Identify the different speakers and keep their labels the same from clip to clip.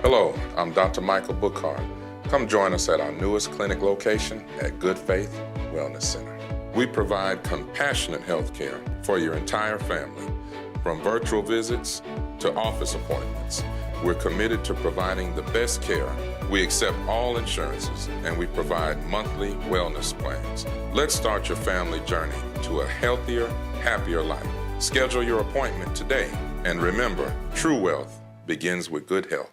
Speaker 1: Hello, I'm Dr. Michael Bookhardt. Come join us at our newest clinic location at Good Faith Wellness Center. We provide compassionate health care for your entire family, from virtual visits to office appointments. We're committed to providing the best care. We accept all insurances, and we provide monthly wellness plans. Let's start your family journey to a healthier, happier life. Schedule your appointment today, and remember, true wealth begins with good health.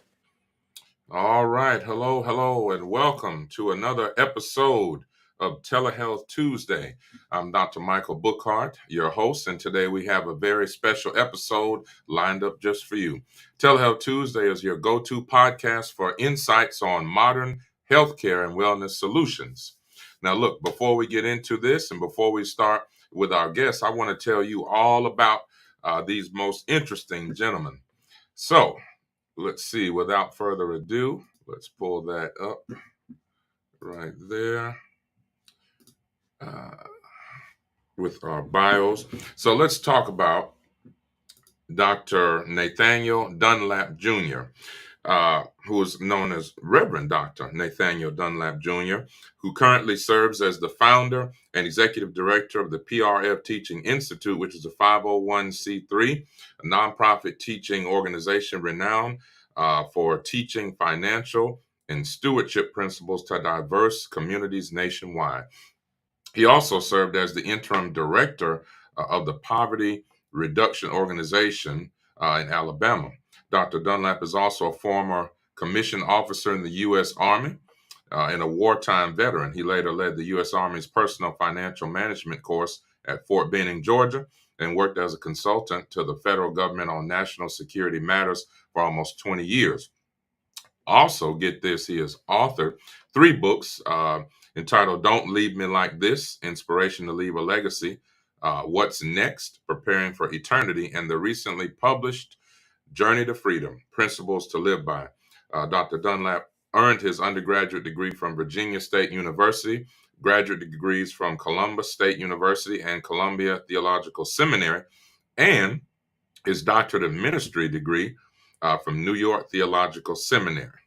Speaker 1: All right. Hello, and welcome to another episode of Telehealth Tuesday. I'm Dr. Michael Bookhardt, your host, and today we have a very special episode lined up just for you. Telehealth Tuesday is your go-to podcast for insights on modern healthcare and wellness solutions. Now, look, before we get into this and before we start with our guests, I want to tell you all about these most interesting gentlemen. So, let's see, without further ado, let's pull that up right there with our bios. So let's talk about Dr. Nathaniel Dunlap Jr., who is known as Reverend Dr. Nathaniel Dunlap Jr., who currently serves as the founder and executive director of the PRF Teaching Institute, which is a 501c3, a nonprofit teaching organization renowned for teaching financial and stewardship principles to diverse communities nationwide. He also served as the interim director of the Poverty Reduction Organization in Alabama. Dr. Dunlap is also a former commissioned officer in the U.S. Army and a wartime veteran. He later led the U.S. Army's personal financial management course at Fort Benning, Georgia, and worked as a consultant to the federal government on national security matters for almost 20 years. Also, get this, he has authored 3 books entitled Don't Leave Me Like This, Inspiration to Leave a Legacy, What's Next, Preparing for Eternity, and the recently published Journey to Freedom, Principles to Live By. Dr. Dunlap earned his undergraduate degree from Virginia State University, graduate degrees from Columbus State University and Columbia Theological Seminary, and his doctorate of ministry degree from New York Theological Seminary.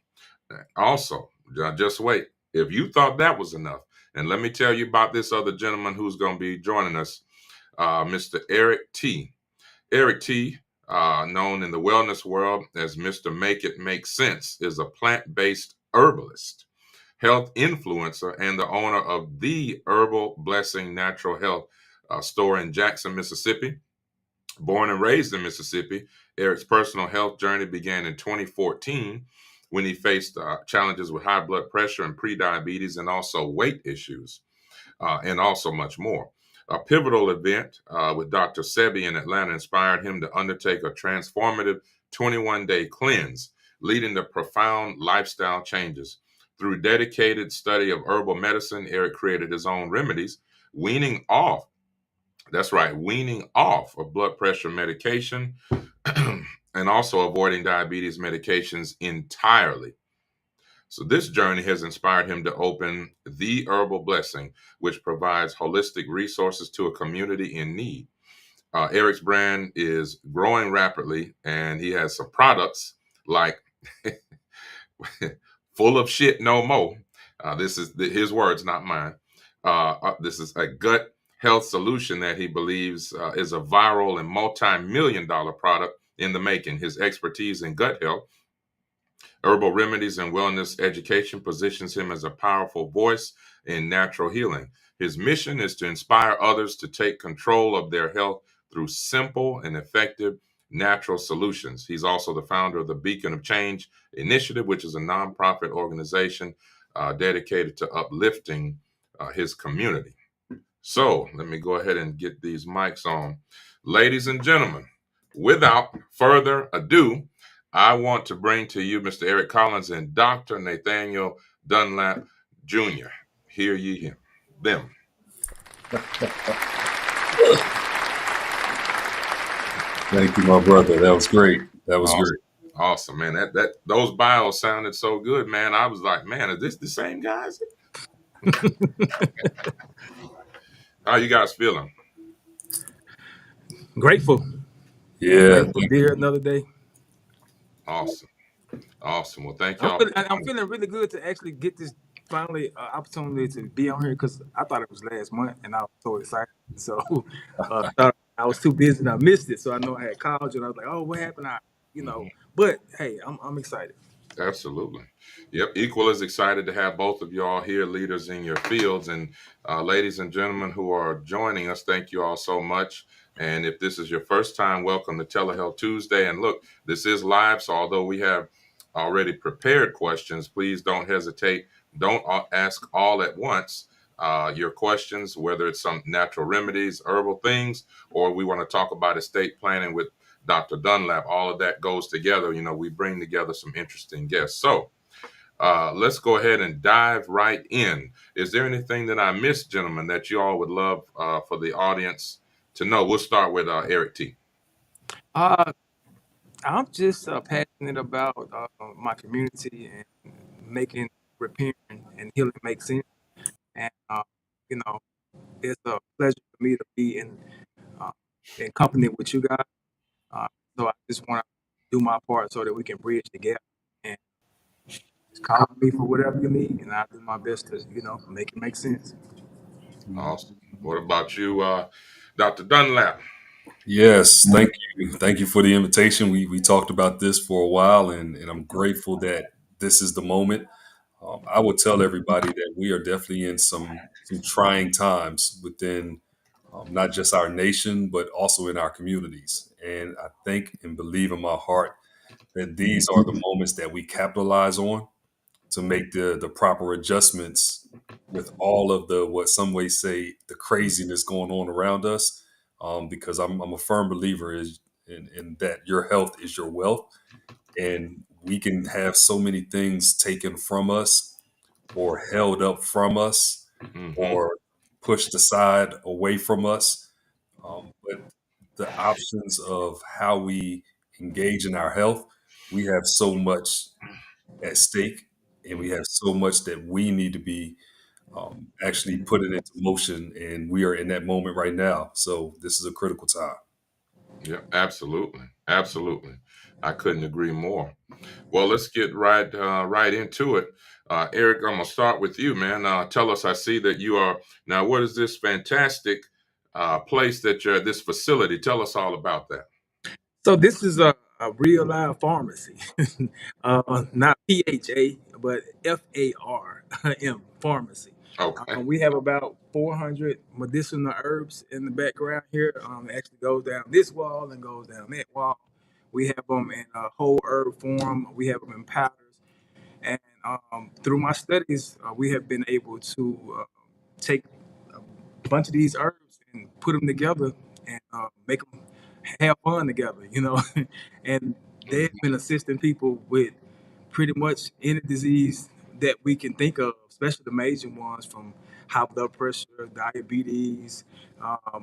Speaker 1: Also, just wait. If you thought that was enough, and let me tell you about this other gentleman who's going to be joining us, Mr. Eric T. Eric T., known in the wellness world as Mr. Make It Make Sense, is a plant-based herbalist, health influencer, and the owner of the Herbal Blessings natural health store in Jackson, Mississippi. Born and raised in Mississippi, Eric's personal health journey began in 2014 when he faced challenges with high blood pressure and prediabetes and also weight issues and also much more. A pivotal event with Dr. Sebi in Atlanta inspired him to undertake a transformative 21-day cleanse, leading to profound lifestyle changes. Through dedicated study of herbal medicine, Eric created his own remedies, weaning off of blood pressure medication and also avoiding diabetes medications entirely. So this journey has inspired him to open The Herbal Blessing, which provides holistic resources to a community in need. Eric's brand is growing rapidly, and he has some products like Full of Shit No More. This is his words, not mine. This is a gut health solution that he believes is a viral and multi-million-dollar product in the making. His expertise in gut health, herbal remedies, and wellness education positions him as a powerful voice in natural healing. His mission is to inspire others to take control of their health through simple and effective natural solutions. He's also the founder of the Beacon of Change Initiative, which is a nonprofit organization dedicated to uplifting his community. So let me go ahead and get these mics on. Ladies and gentlemen, without further ado, I want to bring to you Mr. Eric Collins and Dr. Nathaniel Dunlap Jr. Hear ye them.
Speaker 2: Thank you, my brother. That was great. Great.
Speaker 1: Awesome, man. That those bios sounded so good, man. I was like, man, is this the same guys? How you guys feeling?
Speaker 3: Grateful.
Speaker 2: Yeah.
Speaker 3: Grateful to be here another day.
Speaker 1: Awesome. Awesome. Well, thank
Speaker 3: I'm
Speaker 1: y'all
Speaker 3: feeling,
Speaker 1: for
Speaker 3: I'm
Speaker 1: joining.
Speaker 3: feeling really good to actually get this finally opportunity to be on here because I thought it was last month and I was so excited. So thought I was too busy and I missed it. So I know I had called you and I was like, oh, what happened?
Speaker 1: Mhm.
Speaker 3: But hey, I'm excited.
Speaker 1: Absolutely. Yep. Equal as excited to have both of you all here, leaders in your fields. And ladies and gentlemen who are joining us, thank you all so much. And if this is your first time, welcome to Telehealth Tuesday. And look, this is live. So although we have already prepared questions, please don't hesitate. Don't ask all at once. Your questions, whether it's some natural remedies, herbal things, or we want to talk about estate planning with Dr. Dunlap, all of that goes together. You know, we bring together some interesting guests. So let's go ahead and dive right in. Is there anything that I missed, gentlemen, that you all would love for the audience to know? We'll start with Eric T.
Speaker 3: Uh, I'm just passionate about my community and making repairing and healing make sense. And you know, it's a pleasure for me to be uh, in company with you guys. Uh, so I just want to do my part so that we can bridge the gap and just call me for whatever you need, and I'll do my best to make it make sense.
Speaker 1: Awesome. What about you, Dr. Dunlap?
Speaker 2: Yes, thank you. Thank you for the invitation. We talked about this for a while, and I'm grateful that this is the moment. I would tell everybody that we are definitely in some trying times within not just our nation, but also in our communities. And I think and believe in my heart that these are the moments that we capitalize on to make the proper adjustments with all of the what some way say the craziness going on around us. Because I'm a firm believer in that your health is your wealth, and we can have so many things taken from us or held up from us
Speaker 1: Hmm.
Speaker 2: or pushed aside away from us. But the options of how we engage in our health, we have so much at stake, and we have so much that we need to be actually putting into motion, and we are in that moment right now. So this is a critical time.
Speaker 1: Yeah, absolutely. Absolutely. I couldn't agree more. Well, let's get right into it. Eric, I'm gonna start with you, man. Tell us. I see that you are now. What is this fantastic place that you're? This facility. Tell us all about that.
Speaker 3: So this is a real live pharmacy, not PHA, but FARM pharmacy.
Speaker 1: Okay.
Speaker 3: We have about 400 medicinal herbs in the background here. It actually goes down this wall and goes down that wall. We have them in whole herb form. We have them in powders. And through my studies, we have been able to take a bunch of these herbs and put them together and make them have fun together, and they've
Speaker 1: Mhm.
Speaker 3: been assisting people with pretty much any disease that we can think of, especially the major ones from high blood pressure, diabetes,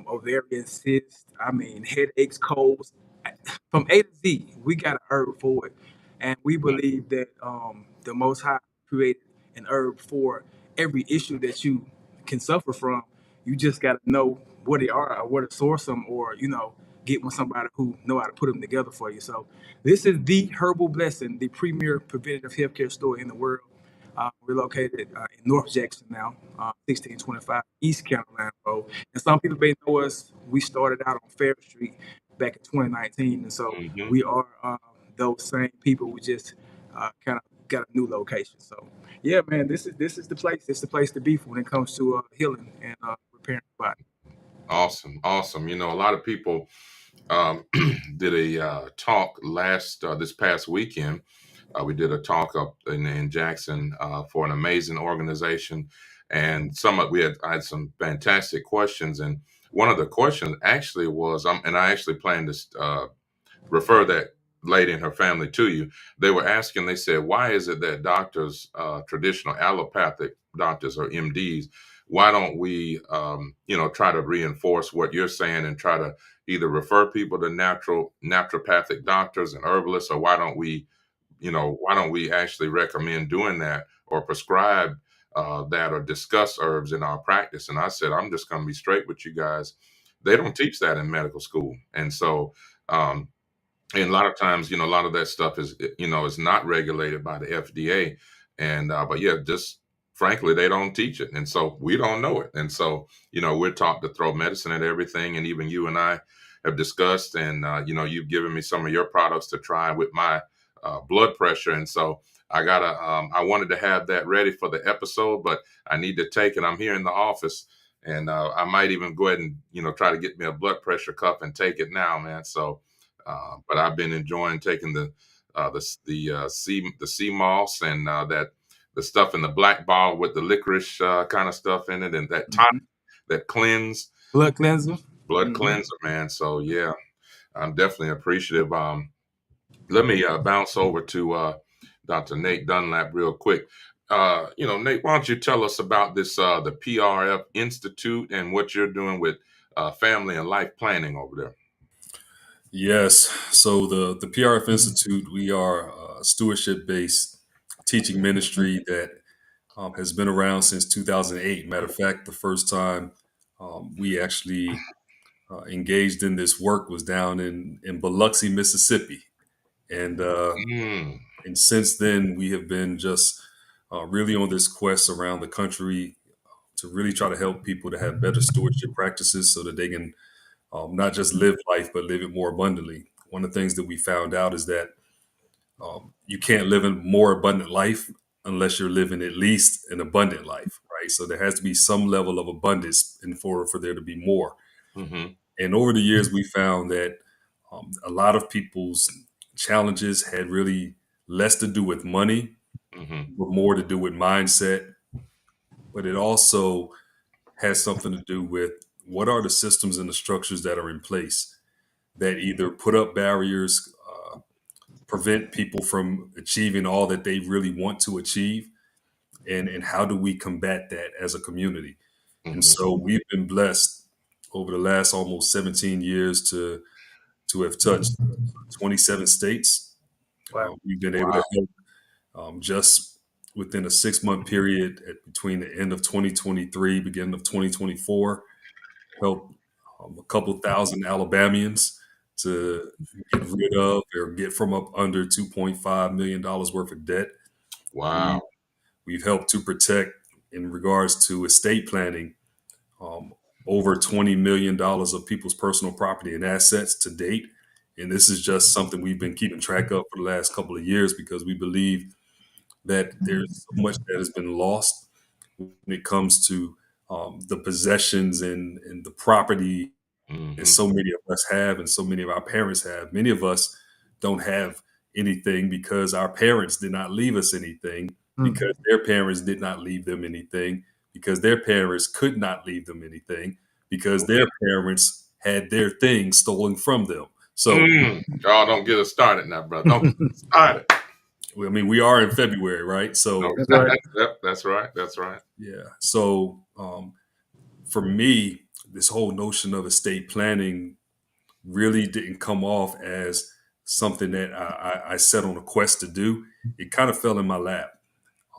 Speaker 3: ovarian cysts, I mean, headaches, colds, from A to Z, we got a herb for it. And we believe that the Most High created an herb for every issue that you can suffer from. You just got to know what they are or where to source them, or get with somebody who know how to put them together for you. So this is the Herbal Blessing, the premier preventative healthcare store in the world. We're located in North Jackson now, 1625 East Carolina Road. And some people may know us. We started out on Fair Street back in 2019, and so
Speaker 1: Mhm.
Speaker 3: we are those same people. We just kind of got a new location. So yeah, man, this is the place. It's the place to be when it comes to healing and repairing the body.
Speaker 1: Awesome. Awesome. You know, a lot of people did a talk this past weekend. We did a talk up in Jackson for an amazing organization, and I had some fantastic questions, and one of the questions actually was, and I actually plan to refer that lady and her family to you. They were asking, they said, why is it that doctors, traditional allopathic doctors or MDs, why don't we, try to reinforce what you're saying and try to either refer people to naturopathic doctors and herbalists, or why don't we actually recommend doing that or prescribe that or discuss herbs in our practice? And I said, I'm just going to be straight with you guys. They don't teach that in medical school. And so, um, And a lot of times, a lot of that stuff is not regulated by the FDA. And but yeah, just frankly, they don't teach it, and so we don't know it. And so, we're taught to throw medicine at everything. And even you and I have discussed, and you've given me some of your products to try with my blood pressure. And so I wanted to have that ready for the episode, but I need to take it. I'm here in the office, and I might even go ahead and try to get me a blood pressure cup and take it now, man. So but I've been enjoying taking the sea moss, and that the stuff in the black bottle with the licorice kind of stuff in it, and that
Speaker 3: Hmm.
Speaker 1: that cleanse
Speaker 3: Blood cleanser.
Speaker 1: blood
Speaker 3: Hmm.
Speaker 1: cleanser, man. So yeah, I'm definitely appreciative. Let me bounce over to Dr. Nate Dunlap real quick. Nate, why don't you tell us about this the PRF Institute and what you're doing with family and life planning over there?
Speaker 2: Yes. So the PRF Institute, we are a stewardship based teaching ministry that has been around since 2008. Matter of fact, the first time we actually engaged in this work was down in Biloxi, Mississippi, and uh,
Speaker 1: Mm,
Speaker 2: and since then we have been just really on this quest around the country to really try to help people to have better stewardship practices so that they can not just live life but live it more abundantly. One of the things that we found out is that you can't live a more abundant life unless you're living at least an abundant life, right? So there has to be some level of abundance in for there to be more.
Speaker 1: mm-hmm,
Speaker 2: And over the years, we found that a lot of people's challenges had really less to do with money,
Speaker 1: mm-hmm,
Speaker 2: but more to do with mindset. But it also has something to do with what are the systems and the structures that are in place that either put up barriers, prevent people from achieving all that they really want to achieve, and how do we combat that as a community? And
Speaker 1: mm-hmm.
Speaker 2: so we've been blessed over the last almost 17 years to have touched 27 states.
Speaker 3: Wow.
Speaker 2: We've been able to
Speaker 1: Wow.
Speaker 2: help just within a 6 month period between the end of 2023, beginning of 2024, help a couple thousand Alabamians to get rid of or get from up under $2.5 million worth of debt. We,
Speaker 1: Wow.
Speaker 2: we've helped to protect, in regards to estate planning, um, over $20 million of people's personal property and assets to date. And this is just something we've been keeping track of for the last couple of years because we believe that there's so much that has been lost when it comes to the possessions and the property that
Speaker 1: Mm-hmm.
Speaker 2: so many of us have and so many of our parents have. Many of us don't have anything because our parents did not leave us anything,
Speaker 3: Mm.
Speaker 2: because their parents did not leave them anything, because their parents could not leave them anything, because their parents had their things stolen from them. So,
Speaker 1: Oh, don't get us started now, brother. Don't get us started.
Speaker 2: I mean, we are in February, right?
Speaker 1: No,
Speaker 2: So,
Speaker 3: That's right.
Speaker 1: yep, that's right. That's right.
Speaker 2: yeah. So, for me, this whole notion of estate planning really didn't come off as something that I set on a quest to do. It kind of fell in my lap.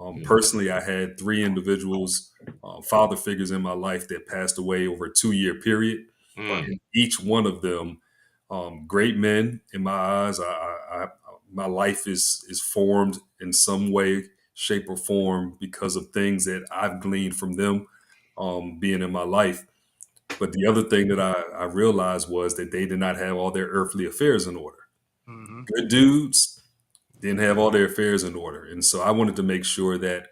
Speaker 1: Mm,
Speaker 2: Personally, I had three individuals, father figures in my life that passed away over a 2 year period.
Speaker 1: mm,
Speaker 2: And each one of them, great men in my eyes. My life is formed in some way, shape, or form because of things that I've gleaned from them being in my life. But the other thing that I realized was that they did not have all their earthly affairs in order.
Speaker 3: Hmm.
Speaker 2: Good dudes didn't have all their affairs in order, and so I wanted to make sure that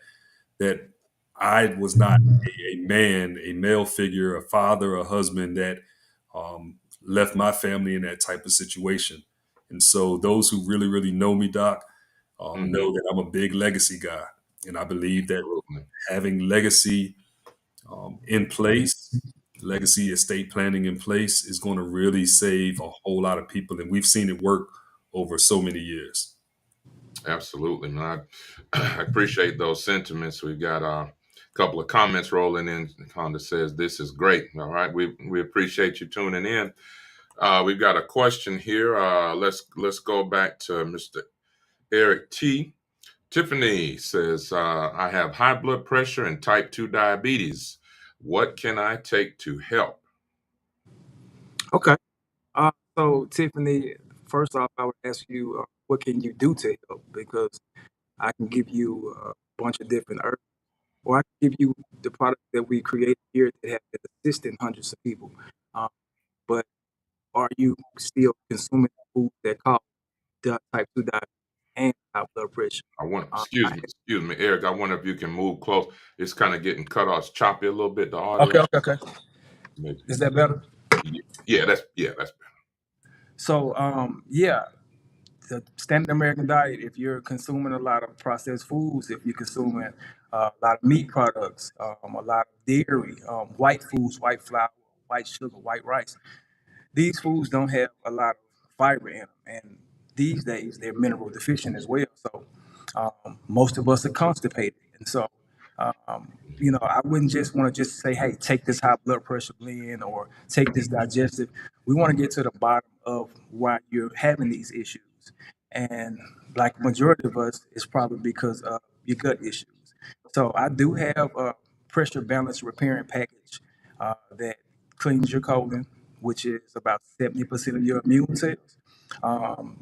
Speaker 2: I was not a man, a male figure, a father, a husband that left my family in that type of situation. And so those who really, really know me, Doc,
Speaker 1: mm-hmm.
Speaker 2: know that I'm a big legacy guy, and I believe that
Speaker 1: Absolutely.
Speaker 2: having legacy in place, legacy estate planning in place, is going to really save a whole lot of people. And we've seen it work over so many years.
Speaker 1: Absolutely, man. I appreciate those sentiments. We've got a couple of comments rolling in. Honda says this is great. All right, we appreciate you tuning in. We've got a question here. Let's go back to Mr. Eric T. Tiffany says, I have high blood pressure and type 2 diabetes. What can I take to help?
Speaker 3: Okay. So Tiffany, first off, I would ask you, what can you do to help? Because I can give you a bunch of different herbs, or I can give you the products that we created here that have been assisting hundreds of people. Um, but are you still consuming food that cause type 2 diabetes and high blood pressure?
Speaker 1: I want,
Speaker 3: I
Speaker 1: excuse me, Eric. I wonder if you can move close. It's kind of getting cut off, it's choppy a little bit. The
Speaker 3: Okay,
Speaker 1: audio.
Speaker 3: okay, okay.
Speaker 1: Maybe.
Speaker 3: Is that better?
Speaker 1: Yeah, that's
Speaker 3: So, yeah, the standard American diet, if you're consuming a lot of processed foods, if you're consuming a lot of meat products, a lot of dairy, white foods, white flour, white sugar, white rice, these foods don't have a lot of fiber in them, and these days they're mineral deficient as well. So most of us are constipated, and so I wouldn't just want to just say, "Hey, take this high blood pressure blend or take this digestive." We want to get to the bottom of why you're having these issues, and like majority of us, it's probably because of your gut issues. So I do have a pressure balance repairing package that cleans your colon, which is about 70% of your immune cells.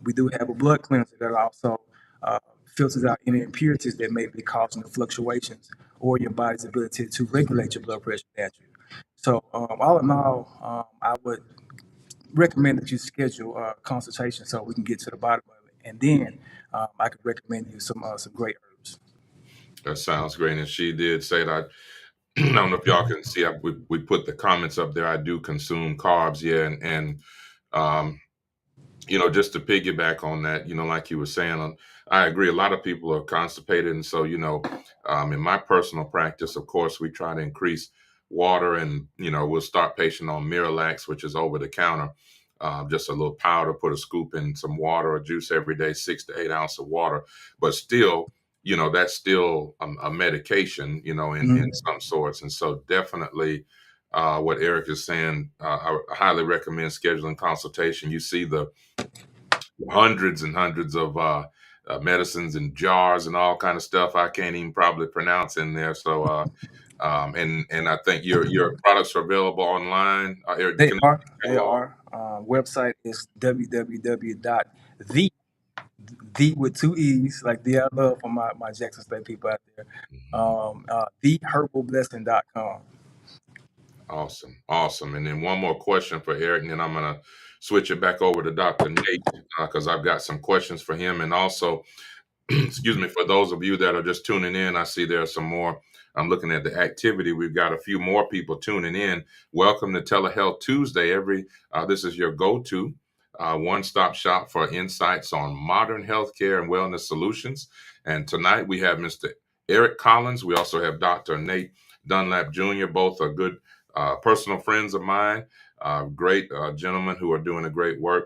Speaker 3: We do have a blood cleanser that also uh, filters out any impurities that may be causing the fluctuations or your body's ability to regulate your blood pressure naturally. So, all in all, I would recommend that you schedule a consultation so we can get to the bottom of it, and then I could recommend you some great herbs.
Speaker 1: that sounds great. And she did say that. I don't know if y'all can see. We put the comments up there. I do consume carbs, yeah, and um, just to piggyback on that, like you were saying, I agree. A lot of people are constipated, and so in my personal practice, of course, we try to increase water, and we'll start patient on Miralax, which is over the counter, just a little powder, put a scoop in some water or juice every day, 6 to 8 ounces of water, but still. That's still a medication, in
Speaker 3: Mhm.
Speaker 1: some sorts. And so definitely what Eric is saying, I highly recommend scheduling consultation. You see the hundreds and hundreds of medicines and jars and all kind of stuff I can't even probably pronounce in there. So, and I think your products are available online. Eric,
Speaker 3: They
Speaker 1: can
Speaker 3: are.
Speaker 1: you
Speaker 3: They
Speaker 1: catalog?
Speaker 3: are. Website is www.the with two e's, like the I love for my Jackson State people out there. Theherbalblessing.com.
Speaker 1: Awesome, awesome. And then one more question for Eric, and then I'm gonna switch it back over to Dr. Nate because I've got some questions for him, and also excuse me, for those of you that are just tuning in, I see there are some more. I'm looking at the activity. We've got a few more people tuning in. Welcome to Telehealth Tuesday. This is your go-to one-stop shop for insights on modern healthcare and wellness solutions. And tonight we have Mr. Eric Collins. We also have Dr. Nate Dunlap Jr. Both are good personal friends of mine. Great gentlemen who are doing a great work.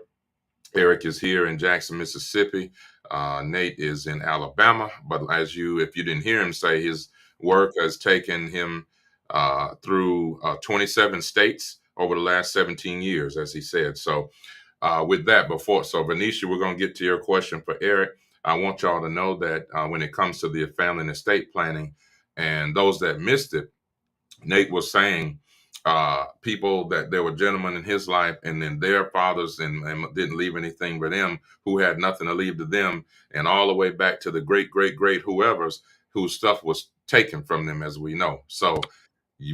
Speaker 1: Eric is here in Jackson, Mississippi. Nate is in Alabama. But if you didn't hear him say, his work has taken him through 27 states over the last 17 years, as he said. So, with that, Venetia, we're going to get to your question for Eric. I want y'all to know that when it comes to the family and estate planning, and those that missed it, Nate was saying people that there were gentlemen in his life, and then their fathers and didn't leave anything for them, who had nothing to leave to them, and all the way back to the great, great, great whoever's whose stuff was taken from them, as we know. So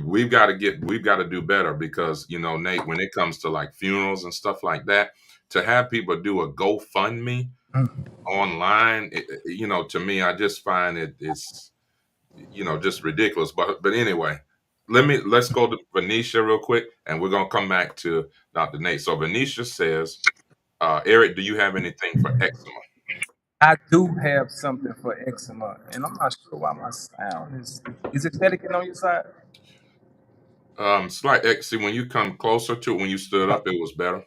Speaker 1: we've got to do better because Nate, when it comes to like funerals and stuff like that, to have people do a GoFundMe online, to me, I just find it's just ridiculous. But anyway, let's go to Venetia real quick, and we're gonna come back to Dr. Nate. So Venetia says, Eric, do you have anything for eczema?
Speaker 3: I do have something for eczema, and I'm not sure why my sound is it static on your side?
Speaker 1: Slight see, when you come closer to it, when you stood
Speaker 3: Oh,
Speaker 1: up, it was better.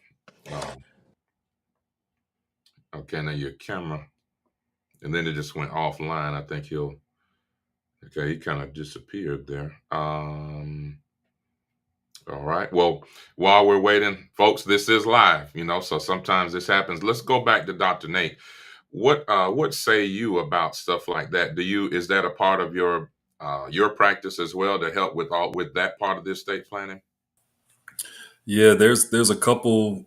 Speaker 1: Um, okay, now your camera, and then it just went offline. I think he kind of disappeared there. All right. Well, while we're waiting, folks, this is live, so sometimes this happens. Let's go back to Dr. Nate. What say you about stuff like that? Is that a part of your practice as well to help with that part of the estate planning?
Speaker 2: Yeah, there's a couple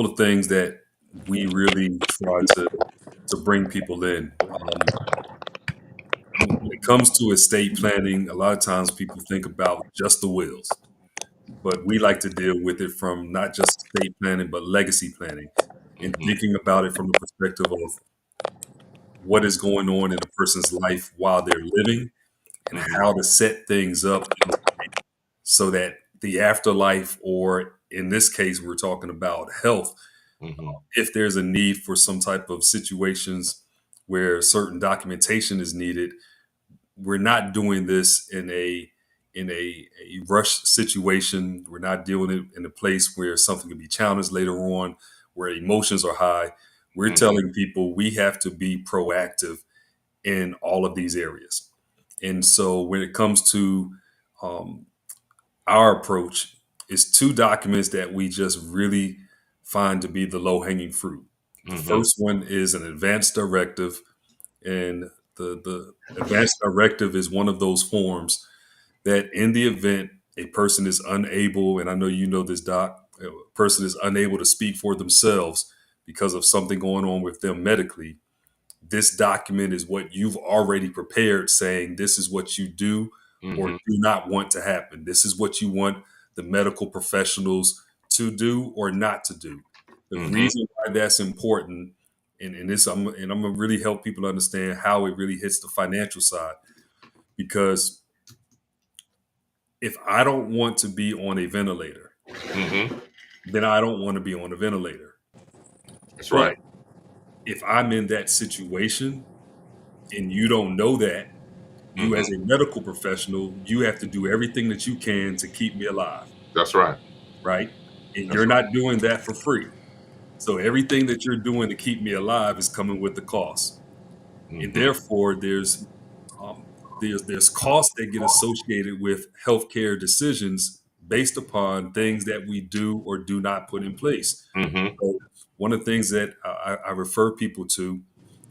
Speaker 2: of things that we really try to bring people in. When it comes to estate planning, a lot of times people think about just the wills, but we like to deal with it from not just estate planning, but legacy planning, and
Speaker 1: Mm-hmm.
Speaker 2: thinking about it from the perspective of what is going on in a person's life while they're living and
Speaker 1: Mm-hmm.
Speaker 2: how to set things up so that the afterlife, or in this case, we're talking about health,
Speaker 1: Mm-hmm.
Speaker 2: if there's a need for some type of situations where certain documentation is needed, we're not doing this in a rush situation. We're not doing it in a place where something can be challenged later on, where emotions are high. We're
Speaker 1: Mm-hmm.
Speaker 2: telling people we have to be proactive in all of these areas. And so when it comes to um, our approach, is two documents that we just really find to be the low hanging fruit. The
Speaker 1: Mm-hmm.
Speaker 2: first one is an advanced directive, and the advanced directive is one of those forms that in the event a person is unable, and I know you know this, Doc, a person is unable to speak for themselves because of something going on with them medically, this document is what you've already prepared, saying this is what you do or
Speaker 1: Mm-hmm.
Speaker 2: do not want to happen. This is what you want the medical professionals to do or not to do. The
Speaker 1: Mm-hmm.
Speaker 2: reason why that's important, and this, I'm gonna really help people understand how it really hits the financial side, because if I don't want to be on a ventilator,
Speaker 1: Mm-hmm.
Speaker 2: then I don't want to be on a ventilator.
Speaker 1: That's
Speaker 2: But
Speaker 1: right.
Speaker 2: if I'm in that situation and you don't know that, you as
Speaker 1: Mm-hmm.
Speaker 2: a medical professional, you have to do everything that you can to keep me alive,
Speaker 1: That's right.
Speaker 2: right? And
Speaker 1: That's
Speaker 2: you're
Speaker 1: right.
Speaker 2: not doing that for free. So everything that you're doing to keep me alive is coming with the cost. And
Speaker 1: Mm-hmm.
Speaker 2: therefore um, there's costs that get associated with healthcare decisions based upon things that we do or do not put in place.
Speaker 1: Mm-hmm.
Speaker 2: So one of the things that I refer people to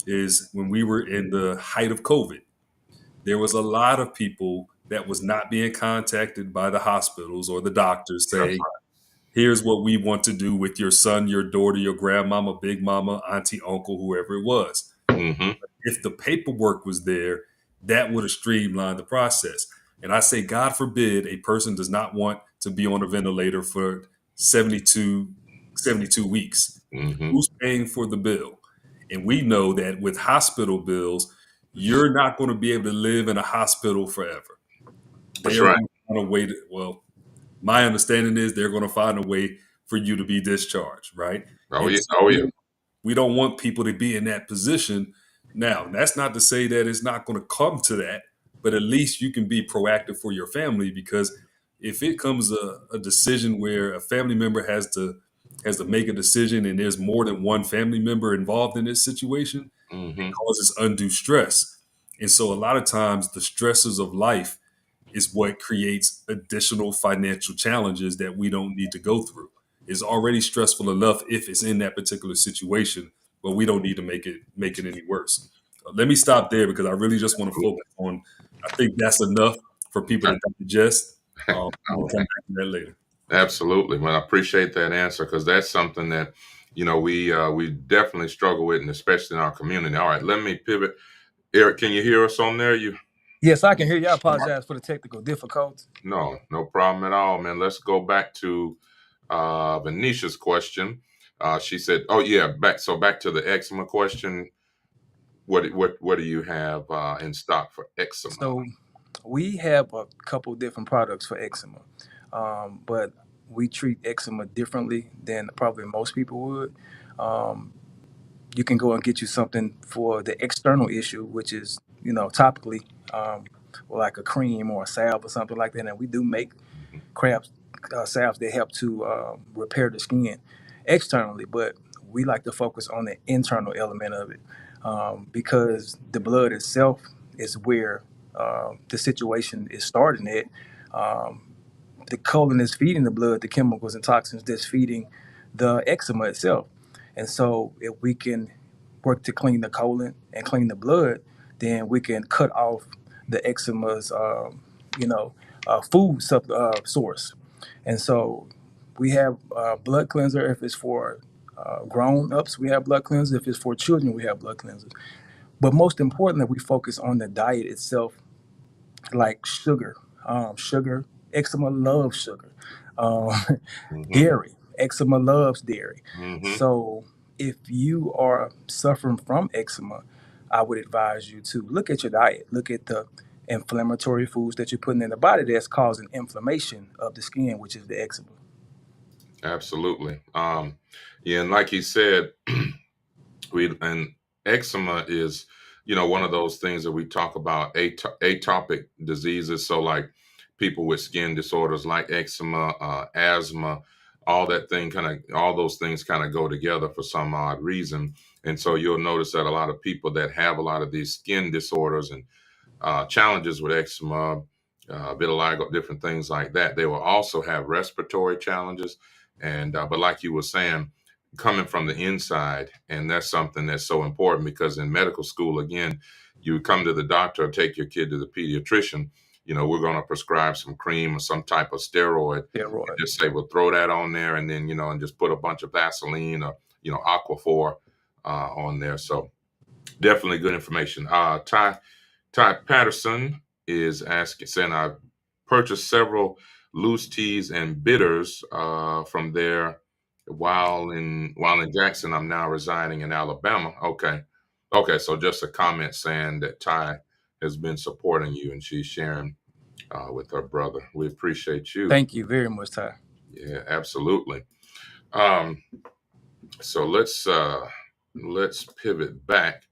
Speaker 2: is when we were in the height of COVID, there was a lot of people that was not being contacted by the hospitals or the doctors
Speaker 1: That's
Speaker 2: saying, here's what we want to do with your son, your daughter, your grandmama, big mama, auntie, uncle, whoever it was.
Speaker 1: right. Mm-hmm.
Speaker 2: If the paperwork was there, that would have streamlined the process. And I say, God forbid, a person does not want to be on a ventilator for 72, 72 weeks.
Speaker 1: Mm-hmm.
Speaker 2: Who's paying for the bill? And we know that with hospital bills, you're not going to be able to live in a hospital forever. They
Speaker 1: That's
Speaker 2: are
Speaker 1: right.
Speaker 2: going to find a way to, well, my understanding is they're going to find a way for you to be discharged, right?
Speaker 1: Oh
Speaker 2: And
Speaker 1: yeah.
Speaker 2: so
Speaker 1: Oh yeah.
Speaker 2: we don't want people to be in that position. Now, that's not to say that it's not going to come to that, but at least you can be proactive for your family, because if it comes a decision where a family member has to make a decision and there's more than one family member involved in this situation, it
Speaker 1: Mm-hmm.
Speaker 2: causes undue stress. And so a lot of times the stresses of life is what creates additional financial challenges that we don't need to go through. It's already stressful enough if it's in that particular situation, but we don't need to make it any worse. Let me stop there because I really just want to focus on. I think that's enough for people to digest. We'll come back to that later.
Speaker 1: Absolutely. Well, I appreciate that answer because that's something that we definitely struggle with, and especially in our community. All right, let me pivot. Eric, can you hear us on there? You
Speaker 3: Yes, I can hear you. I apologize for the technical difficulties.
Speaker 1: no problem at all, man. Let's go back to Venetia's question. She said, "Oh yeah, back to the eczema question. What do you have in stock for eczema?"
Speaker 3: So we have a couple different products for eczema, but we treat eczema differently than probably most people would. Um, you can go and get you something for the external issue, which is topically, or like a cream or a salve or something like that. And we do make
Speaker 1: Mhm.
Speaker 3: crabs salves that help to repair the skin externally, but we like to focus on the internal element of it, because the blood itself is where the situation is starting at. Um, the colon is feeding the blood the chemicals and toxins that's feeding the eczema itself. And so, if we can work to clean the colon and clean the blood, then we can cut off the eczema's, food source. And so, we have blood cleanser if it's for grown ups, we have blood cleansers. If it's for children, we have blood cleansers. But most importantly, we focus on the diet itself, like sugar. Sugar, eczema loves sugar. Um,
Speaker 1: Mm-hmm.
Speaker 3: dairy, eczema loves dairy.
Speaker 1: Mm-hmm.
Speaker 3: So if you are suffering from eczema, I would advise you to look at your diet. Look at the inflammatory foods that you're putting in the body that's causing inflammation of the skin, which is the eczema.
Speaker 1: Absolutely. Yeah, and like he said, we and eczema is, one of those things that we talk about atopic diseases. So like people with skin disorders like eczema, asthma, all those things kind of go together for some odd reason. And so you'll notice that a lot of people that have a lot of these skin disorders and challenges with eczema, vitiligo, different things like that. They will also have respiratory challenges, and but like you were saying, coming from the inside, and that's something that's so important because in medical school, again, you come to the doctor or take your kid to the pediatrician. We're going to prescribe some cream or some type of steroid, and
Speaker 3: Steroid.
Speaker 1: just say, well, throw that on there, and then and just put a bunch of Vaseline or Aquaphor on there. So definitely good information. Ty Patterson is asking, saying, I purchased several loose teas and bitters from there while in Jackson. I'm now residing in Alabama. Okay. So just a comment saying that Ty has been supporting you and she's sharing with her brother. We appreciate you.
Speaker 3: Thank you very much, Ty.
Speaker 1: Yeah, absolutely. Um, so let's pivot back.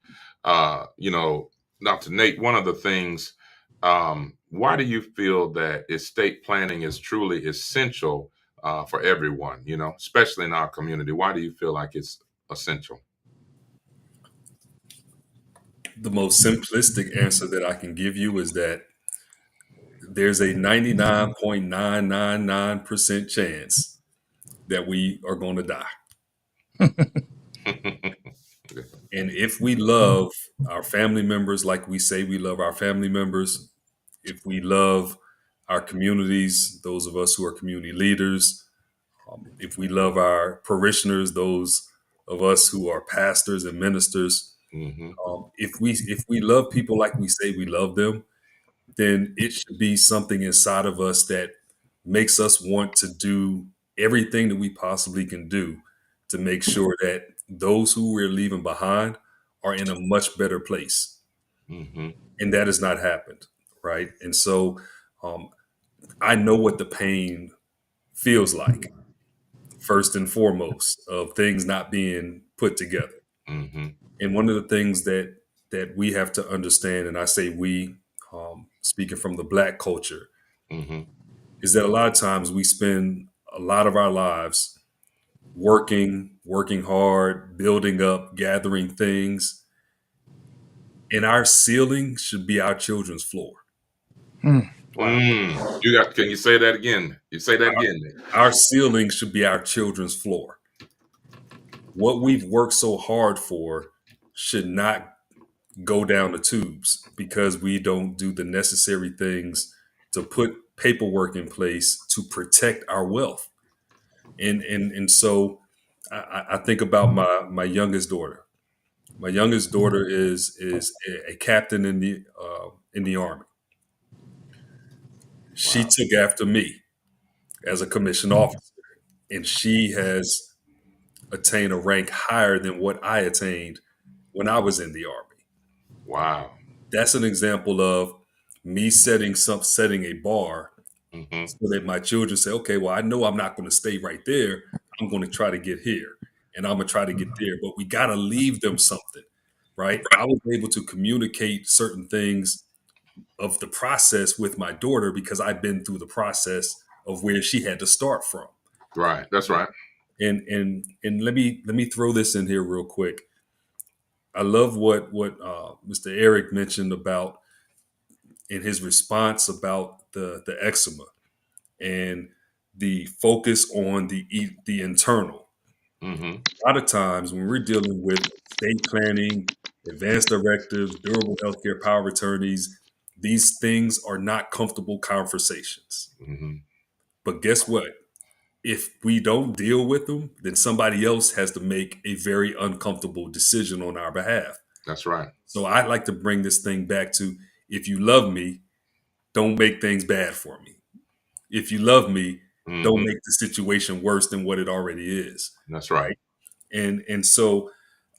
Speaker 1: Dr. Nate, one of the things, why do you feel that estate planning is truly essential for everyone, especially in our community? Why do you feel like it's essential?
Speaker 2: The most simplistic answer that I can give you is that there's a 99.999% chance that we are going to die. And if we love our family members like we say we love our family members, if we love our communities, those of us who are community leaders, if we love our parishioners, those of us who are pastors and ministers,
Speaker 1: Hmm.
Speaker 2: if we love people like we say we love them, then it should be something inside of us that makes us want to do everything that we possibly can do to make sure that those who we're leaving behind are in a much better place.
Speaker 1: Hmm.
Speaker 2: And that has not happened, right? And so um, I know what the pain feels like, first and foremost, of things not being put together.
Speaker 1: Hmm.
Speaker 2: And one of the things that we have to understand, and I say we, speaking from the Black culture,
Speaker 1: Hmm.
Speaker 2: is that a lot of times we spend a lot of our lives working hard, building up, gathering things, and our ceiling should be our children's floor.
Speaker 3: Wow.
Speaker 1: Can you say that again? You say that again, Nate.
Speaker 2: Our ceiling should be our children's floor. What we've worked so hard for should not go down the tubes because we don't do the necessary things to put paperwork in place to protect our wealth. And so I think about my youngest daughter. My youngest daughter is a captain in the army. She
Speaker 1: Wow.
Speaker 2: took after me as a commissioned officer, and she has attained a rank higher than what I attained when I was in the army.
Speaker 1: Wow.
Speaker 2: That's an example of me setting a bar
Speaker 1: Hmm.
Speaker 2: so that my children say, okay, well, I know I'm not going to stay right there. I'm going to try to get here, and I'm going to try to get there. But we got to leave them something, right? I was able to communicate certain things of the process with my daughter because I've been through the process of where she had to start from.
Speaker 1: Right. That's right.
Speaker 2: And let me throw this in here real quick. I love what Mr. Eric mentioned about in his response about the eczema and the focus on the internal.
Speaker 1: Hmm.
Speaker 2: A lot of times when we're dealing with state planning, advanced directives, durable healthcare power of attorneys, these things are not comfortable conversations.
Speaker 1: Hmm.
Speaker 2: But guess what? if we don't deal with them, then somebody else has to make a very uncomfortable decision on our behalf.
Speaker 1: That's right.
Speaker 2: So I like to bring this thing back to, if you love me, don't make things bad for me. If you love me, don't
Speaker 1: Hmm.
Speaker 2: make the situation worse than what it already is.
Speaker 1: That's right.
Speaker 2: Right. And so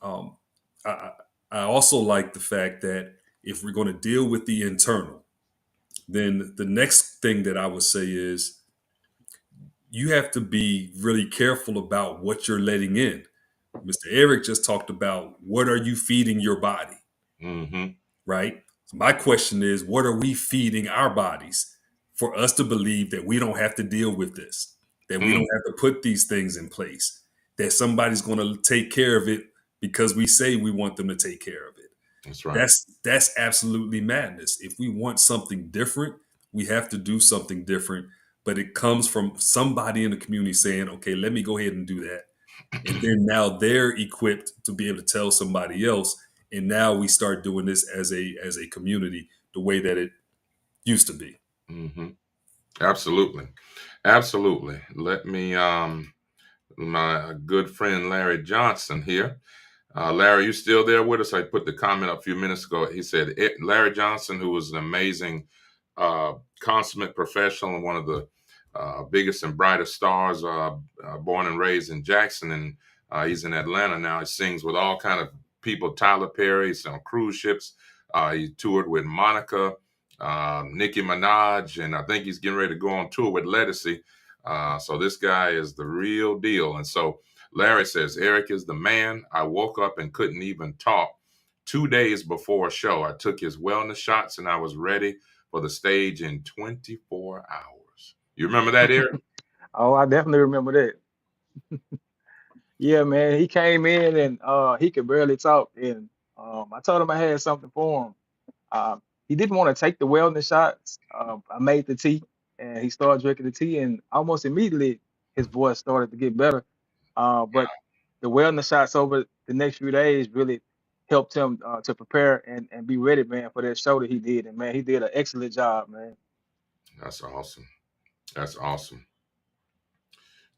Speaker 2: um, I, I also like the fact that if we're going to deal with the internal, then the next thing that I would say is you have to be really careful about what you're letting in. Mr. Eric just talked about, what are you feeding your body,
Speaker 1: Hmm.
Speaker 2: right? So my question is, what are we feeding our bodies for us to believe that we don't have to deal with this, that we don't have to put these things in place, that somebody's going to take care of it because we say we want them to take care of it?
Speaker 1: That's right.
Speaker 2: That's absolutely madness. If we want something different, we have to do something different, but it comes from somebody in the community saying, okay, let me go ahead and do that. And then now they're equipped to be able to tell somebody else. And now we start doing this as a community the way that it used to be.
Speaker 1: Hmm. Absolutely. Absolutely. Let me, my good friend Larry Johnson here. Larry, you still there with us? I put the comment up a few minutes ago. He said, Larry Johnson, who was an amazing consummate professional and one of the biggest and brightest stars, born and raised in Jackson, and he's in Atlanta now. He sings with all kind of people. Tyler Perry, he's on cruise ships. He toured with Monica, Nicki Minaj, and I think he's getting ready to go on tour with Lettucey. So this guy is the real deal. And so Larry says, Eric is the man. I woke up and couldn't even talk. 2 days before a show, I took his wellness shots and I was ready for the stage in 24 hours. You remember that, Eric?
Speaker 3: Oh, I definitely remember that. Yeah, man, he came in and he could barely talk, and I told him I had something for him. He didn't want to take the wellness shots. I made the tea, and he started drinking the tea, and almost immediately his voice started to get better. But the wellness shots over the next few days really helped him to prepare and be ready, man, for that show that he did. And man, he did an excellent job, man.
Speaker 1: That's awesome. That's awesome.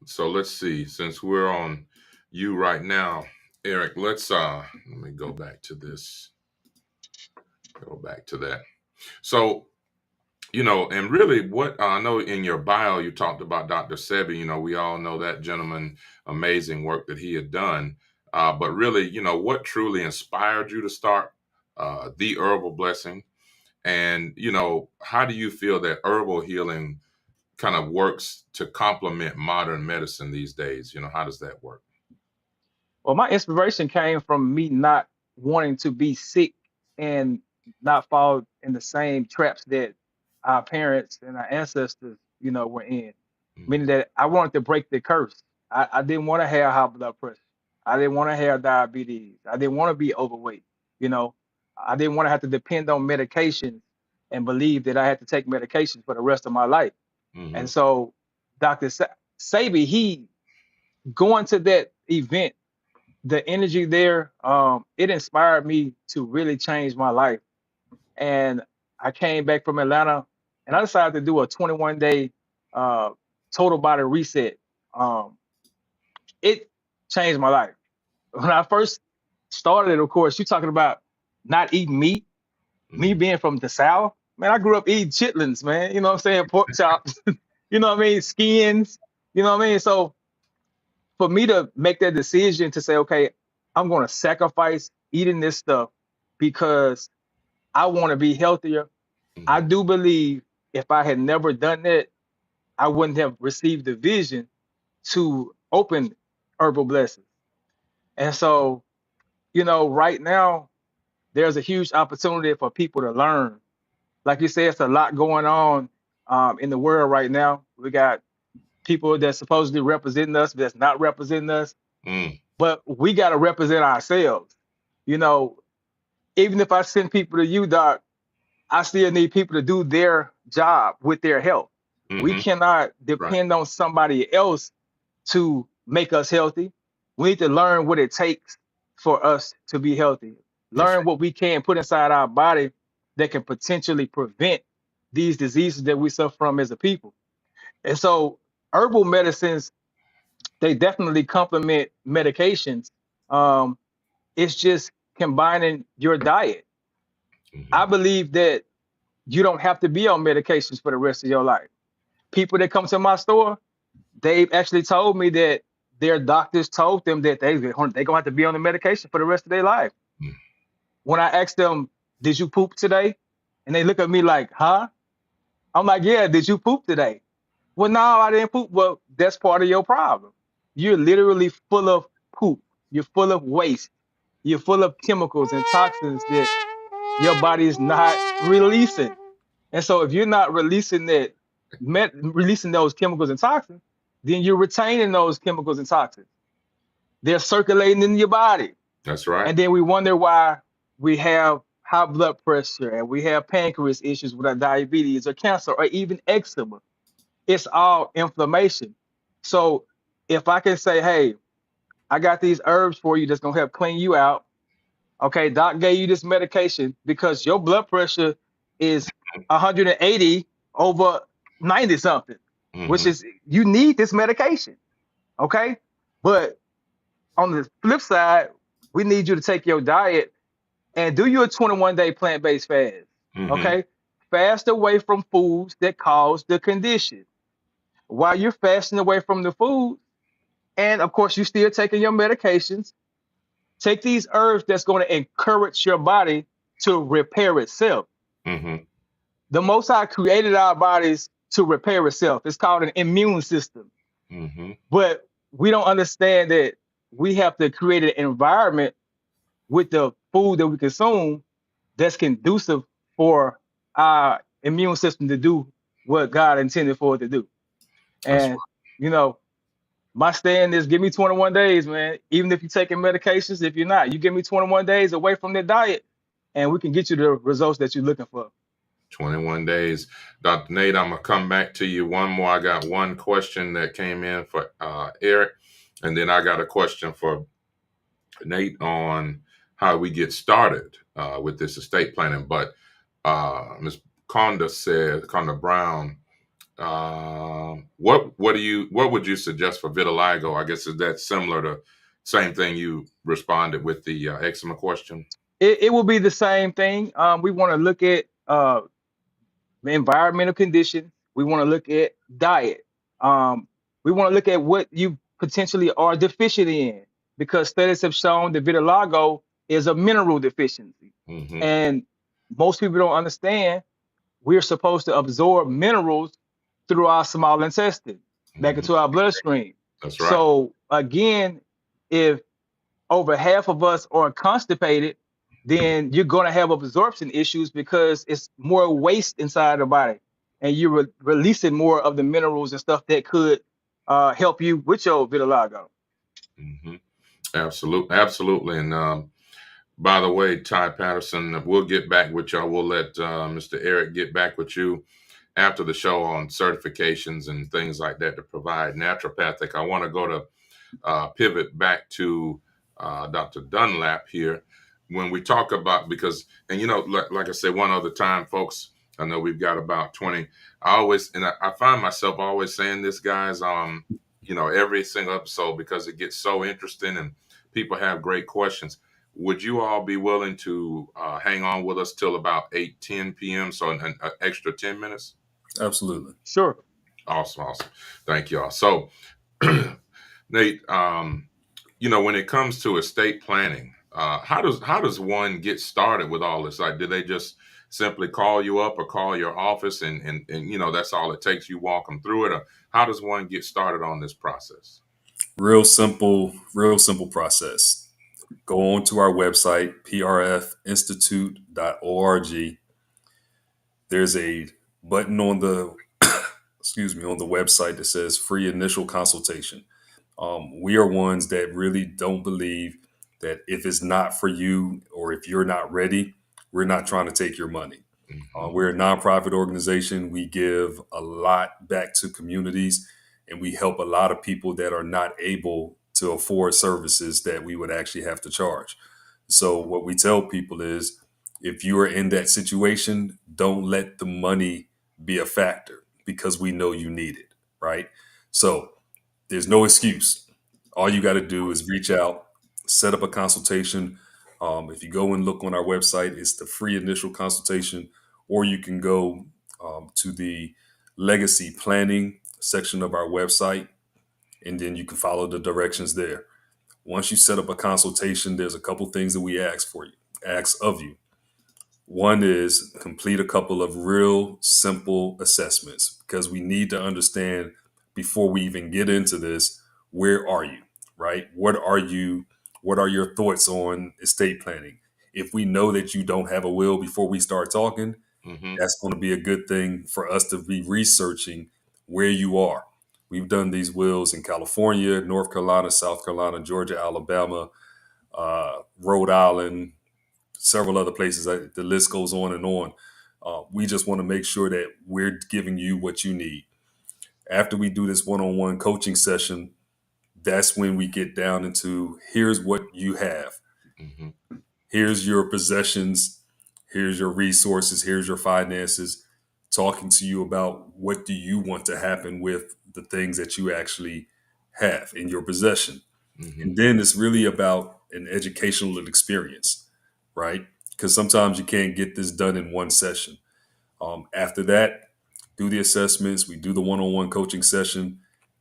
Speaker 1: So let's see. Since we're on you right now, Eric, let me go back to this. Go back to that. So, and really what I know in your bio, you talked about Dr. Sebi. We all know that gentleman, amazing work that he had done. But really, what truly inspired you to start the Herbal Blessing? And, how do you feel that herbal healing kind of works to complement modern medicine these days? How does that work?
Speaker 3: Well, my inspiration came from me not wanting to be sick and not fall in the same traps that our parents and our ancestors, were in. Meaning
Speaker 1: Mhm.
Speaker 3: that I wanted to break the curse. I didn't want to have high blood pressure. I didn't want to have diabetes. I didn't want to be overweight. You know, I didn't want to have to depend on medications and believe that I had to take medications for the rest of my life. And
Speaker 1: Mhm.
Speaker 3: so Dr. Sabi, he going to that event, the energy there, it inspired me to really change my life. And I came back from Atlanta and I decided to do a 21-day uh, total body reset. Um, it changed my life. When I first started, of course, you're talking about not eating meat, me
Speaker 1: Mhm.
Speaker 3: being from the South. Man, I grew up eating chitlins, man. You know what I'm saying? Pork chops, you know what I mean? Skins, you know what I mean? So for me to make that decision to say, okay, I'm going to sacrifice eating this stuff because I want to be healthier. I
Speaker 1: Mhm.
Speaker 3: do believe if I had never done that, I wouldn't have received the vision to open Herbal Blessings. And so, right now, there's a huge opportunity for people to learn. Like you said, it's a lot going on in the world right now. We got people that's supposedly representing us, that's not representing us,
Speaker 1: Mm.
Speaker 3: but we got to represent ourselves. You know, even if I send people to you, Doc, I still need people to do their job with their health. We
Speaker 1: Mhm.
Speaker 3: cannot
Speaker 1: Right.
Speaker 3: depend on somebody else to make us healthy. We need to learn what it takes for us to be healthy.
Speaker 1: That's
Speaker 3: Learn what we can put inside our body that can potentially prevent these diseases that we suffer from as a people. And so herbal medicines, they definitely complement medications. Um, it's just combining your diet. I
Speaker 1: Hmm.
Speaker 3: believe that you don't have to be on medications for the rest of your life. People that come to my store, they've actually told me that their doctors told them that they're going to have to be on the medication for the rest of their life. When I asked them, did you poop today? And they look at me like, huh? I'm like, yeah, did you poop today? Well, no, I didn't poop. Well, that's part of your problem. You're literally full of poop. You're full of waste. You're full of chemicals and toxins that your body is not releasing. And so if you're not releasing releasing those chemicals and toxins, then you're retaining those chemicals and toxins. They're circulating in your body.
Speaker 1: That's right.
Speaker 3: And then we wonder why we have high blood pressure and we have pancreas issues with our diabetes or cancer or even eczema. It's all inflammation. So if I can say, hey, I got these herbs for you that's gonna help clean you out. Okay, doc gave you this medication because your blood pressure is 180 over 90 something, which
Speaker 1: Hmm.
Speaker 3: is you need this medication. Okay. But on the flip side, we need you to take your diet and do your 21-day plant-based fast.
Speaker 1: Hmm.
Speaker 3: Okay. Fast away from foods that cause the condition. While you're fasting away from the food, and of course, you're still taking your medications, take these herbs that's going to encourage your body to repair itself.
Speaker 1: Hmm.
Speaker 3: The Most High created our bodies to repair itself. It's called an immune system.
Speaker 1: Hmm.
Speaker 3: But we don't understand that we have to create an environment with the food that we consume that's conducive for our immune system to do what God intended for it to do.
Speaker 1: That's
Speaker 3: And, you know, my stand is give me 21 days, man. Even if you're taking medications, if you're not, you give me 21 days away from the diet and we can get you the results that you're looking for.
Speaker 1: 21 days. Dr. Nate, I'm going to come back to you one more. I got one question that came in for Eric, and then I got a question for Nate on how we get started with this estate planning. But Ms. Conda Brown, what would you suggest for vitiligo? I guess is that similar to same thing you responded with the eczema question?
Speaker 3: It will be the same thing. We want to look at environmental conditions. We want to look at diet. Um, we want to look at what you potentially are deficient in because studies have shown that vitiligo is a mineral deficiency.
Speaker 1: Hmm.
Speaker 3: And most people don't understand we're supposed to absorb minerals through our small intestine back
Speaker 1: Hmm.
Speaker 3: into our bloodstream.
Speaker 1: That's right.
Speaker 3: So again, if over half of us are constipated, then you're going to have absorption issues because it's more waste inside the body and you're releasing more of the minerals and stuff that could help you with your vitiligo.
Speaker 1: Hmm. Absolutely, absolutely. And by the way, Ty Patterson, we'll get back with y'all. We'll let Mr. Eric get back with you after the show on certifications and things like that to provide naturopathic. I want to go to pivot back to Dr. Dunlap here when we talk about because and like I said one other time, folks. I know we've got about 20. I find myself always saying this, guys. Every single episode because it gets so interesting and people have great questions. Would you all be willing to hang on with us till about 8:10 p.m. So an extra 10 minutes?
Speaker 2: Absolutely.
Speaker 3: Sure.
Speaker 1: Awesome, awesome. Thank you all. So, Nate, when it comes to estate planning, how does one get started with all this? Like, do they just simply call you up or call your office and that's all it takes? You walk them through it, or how does one get started on this process?
Speaker 2: Real simple process. Go on to our website, prfinstitute.org. There's a button on the on the website that says free initial consultation. We are ones that really don't believe that if it's not for you or if you're not ready, we're not trying to take your money.
Speaker 1: Hmm.
Speaker 2: We're a nonprofit organization. We give a lot back to communities and we help a lot of people that are not able to afford services that we would actually have to charge. So, what we tell people is if you are in that situation, don't let the money be a factor because we know you need it, right? So there's no excuse. All you got to do is reach out, set up a consultation. If you go and look on our website, it's the free initial consultation, or you can go to the legacy planning section of our website, and then you can follow the directions there. Once you set up a consultation, there's a couple things that we ask of you. One is complete a couple of real simple assessments because we need to understand before we even get into this, where are you, right? What are your thoughts on estate planning? If we know that you don't have a will before we start talking,
Speaker 1: Mm-hmm.
Speaker 2: that's going to be a good thing for us to be researching where you are. We've done these wills in California, North Carolina, South Carolina, Georgia, Alabama, Rhode Island, several other places. The list goes on and on. We just want to make sure that we're giving you what you need. After we do this one-on-one coaching session, that's when we get down into here's what you have.
Speaker 1: Mm-hmm.
Speaker 2: Here's your possessions. Here's your resources. Here's your finances. Talking to you about what do you want to happen with the things that you actually have in your possession.
Speaker 1: Mm-hmm.
Speaker 2: And then it's really about an educational experience, right? Because sometimes you can't get this done in one session. After that, do the assessments, we do the one-on-one coaching session,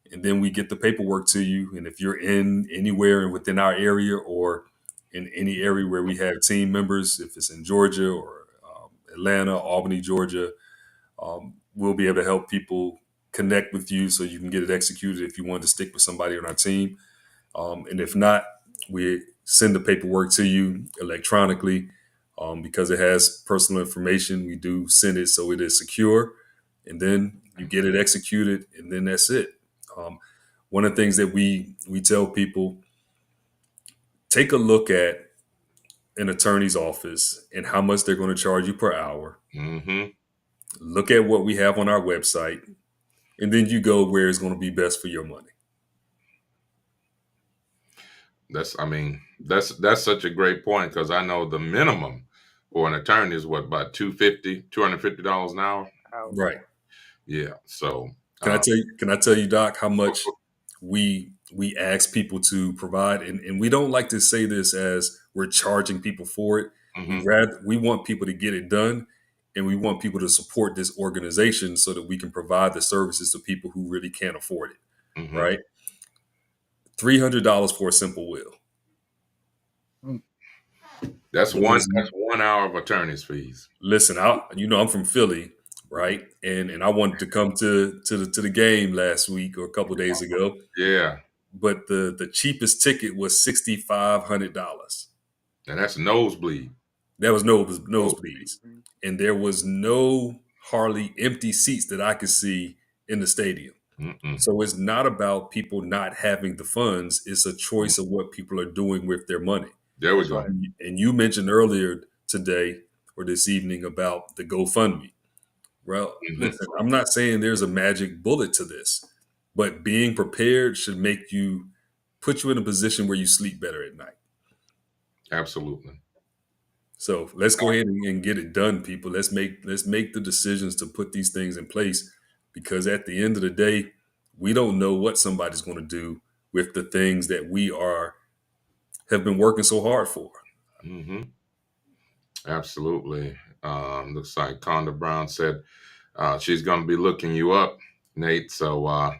Speaker 2: and then we get the paperwork to you. And if you're in anywhere within our area or in any area where we have team members, if it's in Georgia or Atlanta, Albany, Georgia, we'll be able to help people connect with you so you can get it executed if you want to stick with somebody on our team. And if not, we send the paperwork to you electronically because it has personal information. We do send it so it is secure, and then you get it executed, and then that's it. One of the things that we tell people, take a look at an attorney's office and how much they're going to charge you per hour.
Speaker 1: Mm-hmm.
Speaker 2: Look at what we have on our website, and then you go where it's going to be best for your money.
Speaker 1: That's such a great point because I know the minimum for an attorney is what, about $250 an hour.
Speaker 2: Right.
Speaker 1: Yeah. So
Speaker 2: Can I tell you, Doc, how much we ask people to provide? And we don't like to say this as we're charging people for it.
Speaker 1: mm-hmm.
Speaker 2: We want people to get it done, and we want people to support this organization so that we can provide the services to people who really can't afford it.
Speaker 1: Mm-hmm.
Speaker 2: Right? $300 for a simple will.
Speaker 1: That's 1 hour of attorney's fees.
Speaker 2: Listen, I'm from Philly, right? And I wanted to come to the game last week or a couple of days ago.
Speaker 1: Yeah.
Speaker 2: But the cheapest ticket was $6,500.
Speaker 1: And that's nosebleed.
Speaker 2: That was nosebleeds. And there was no hardly empty seats that I could see in the stadium.
Speaker 1: Mm-mm.
Speaker 2: So it's not about people not having the funds. It's a choice of what people are doing with their money.
Speaker 1: There we go.
Speaker 2: And you mentioned earlier today or this evening about the GoFundMe. Well, listen, I'm not saying there's a magic bullet to this, but being prepared should put you in a position where you sleep better at night.
Speaker 1: Absolutely.
Speaker 2: So let's go ahead and get it done, people. Let's make the decisions to put these things in place, because at the end of the day, we don't know what somebody's going to do with the things that we have been working so hard for.
Speaker 1: Mm-hmm. Absolutely. Looks like Conda Brown said she's going to be looking you up, Nate. So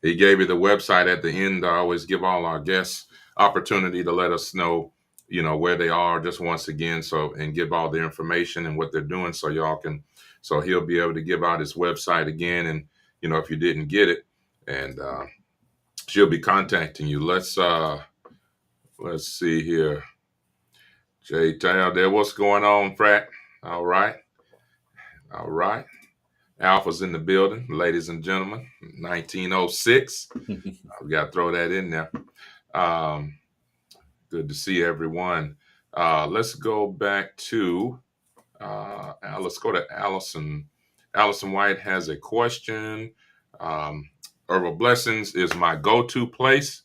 Speaker 1: he gave you the website at the end. I always give all our guests opportunity to let us know, where they are just once again. So, and give all the information and what they're doing so y'all can, so he'll be able to give out his website again. And, if you didn't get it, and she'll be contacting you. Let's see here. Jay Tal there. What's going on, Frat? All right. Alpha's in the building, ladies and gentlemen. 1906. We got to throw that in there. Good to see everyone. Let's go back to let's go to Allison. Allison White has a question. Herbal Blessings is my go-to place.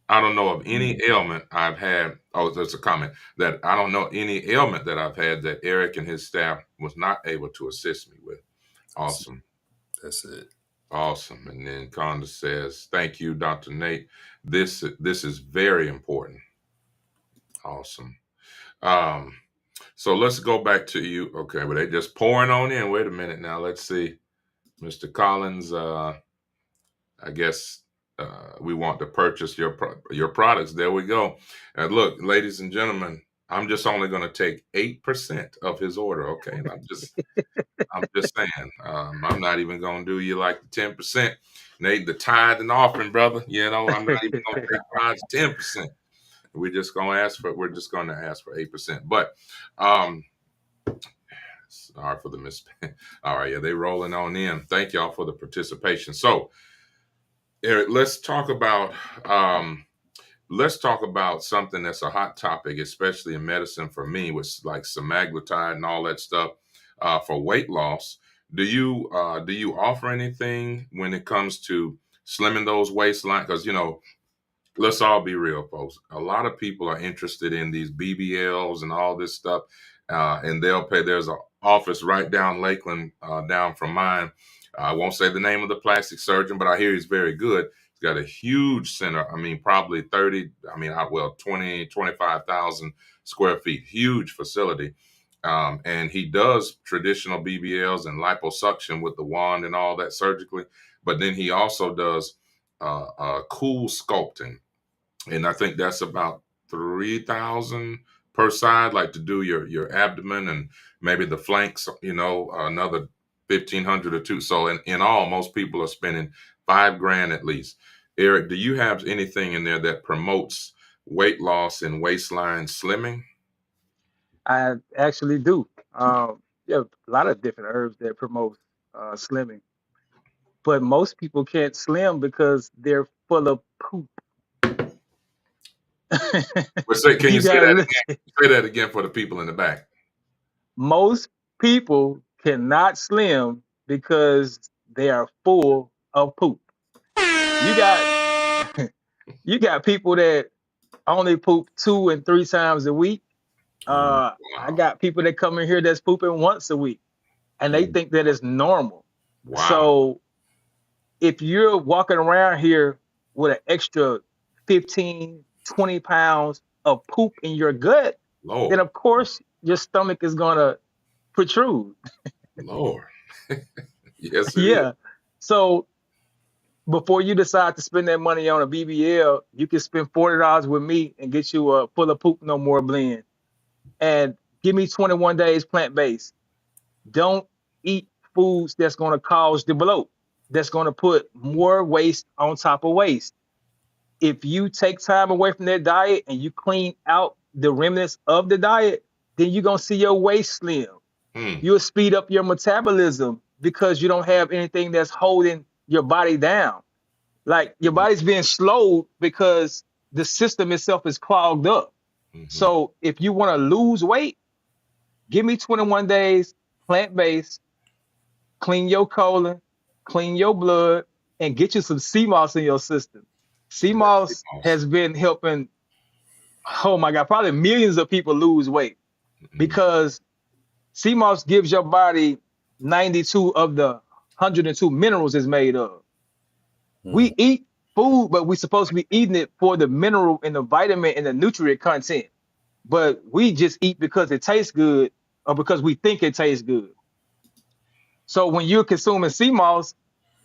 Speaker 1: I don't know of any ailment I've had. Oh, there's a comment that I don't know any ailment that I've had that Eric and his staff was not able to assist me with. Awesome.
Speaker 2: That's it.
Speaker 1: Awesome. And then Conda says, "Thank you, Dr. Nate. This is very important." Awesome. Um, so let's go back to you. Okay, well, they just pouring on in. Wait a minute now. Let's see. Mr. Collins, I guess we want to purchase your products. There we go. And look, ladies and gentlemen, I'm just only going to take 8% of his order. Okay, and I'm just saying, I'm not even going to do you like the 10%. Nate, the tithe and offering, brother. You know, I'm not even going to take God's 10%. We're just going to ask for 8%. But sorry for the miss. All right, yeah, they rolling on in. Thank y'all for the participation. So, Eric, let's talk about something that's a hot topic, especially in medicine for me, with like semaglutide and all that stuff for weight loss. Do you offer anything when it comes to slimming those waistlines? Because let's all be real, folks. A lot of people are interested in these BBLs and all this stuff, and they'll pay. There's an office right down Lakeland, down from mine. I won't say the name of the plastic surgeon, but I hear he's very good. He's got a huge center. I mean, probably 20, 25,000 square feet. Huge facility. And he does traditional BBLs and liposuction with the wand and all that surgically. But then he also does cool sculpting. And I think that's about 3,000 per side, like to do your abdomen and maybe the flanks, another 1,500 or two. So in all, most people are spending $5,000 at least. Eric, do you have anything in there that promotes weight loss and waistline slimming?
Speaker 3: I actually do. Yeah, a lot of different herbs that promote slimming, but most people can't slim because they're full of poop.
Speaker 1: But can you say that again? Say that again for the people in the back.
Speaker 3: Most people cannot slim because they are full of poop. You got you got people that only poop 2 and 3 times a week.
Speaker 1: Wow.
Speaker 3: I got people that come in here that's pooping once a week, and they think that it's normal.
Speaker 1: Wow.
Speaker 3: So if you're walking around here with an extra 15, 20 pounds of poop in your gut,
Speaker 1: Lord.
Speaker 3: then of course your stomach is gonna protrude.
Speaker 1: Lord. Yes,
Speaker 3: Yeah.
Speaker 1: is.
Speaker 3: So before you decide to spend that money on a BBL, you can spend $40 with me and get you a full of poop no more blend. And give me 21 days plant-based. Don't eat foods that's going to cause the bloat, that's going to put more waste on top of waste. If you take time away from that diet and you clean out the remnants of the diet, then you're going to see your waist slim. You'll speed up your metabolism because you don't have anything that's holding your body down. Like your body's being slowed because the system itself is clogged up. So if you want to lose weight, give me 21 days, plant-based, clean your colon, clean your blood, and get you some sea moss in your system. Sea moss has been helping, oh my God, probably millions of people lose weight because sea moss gives your body 92 of the 102 minerals it's made of. We eat food, but we're supposed to be eating it for the mineral and the vitamin and the nutrient content. But we just eat because it tastes good or because we think it tastes good. So when you're consuming sea moss,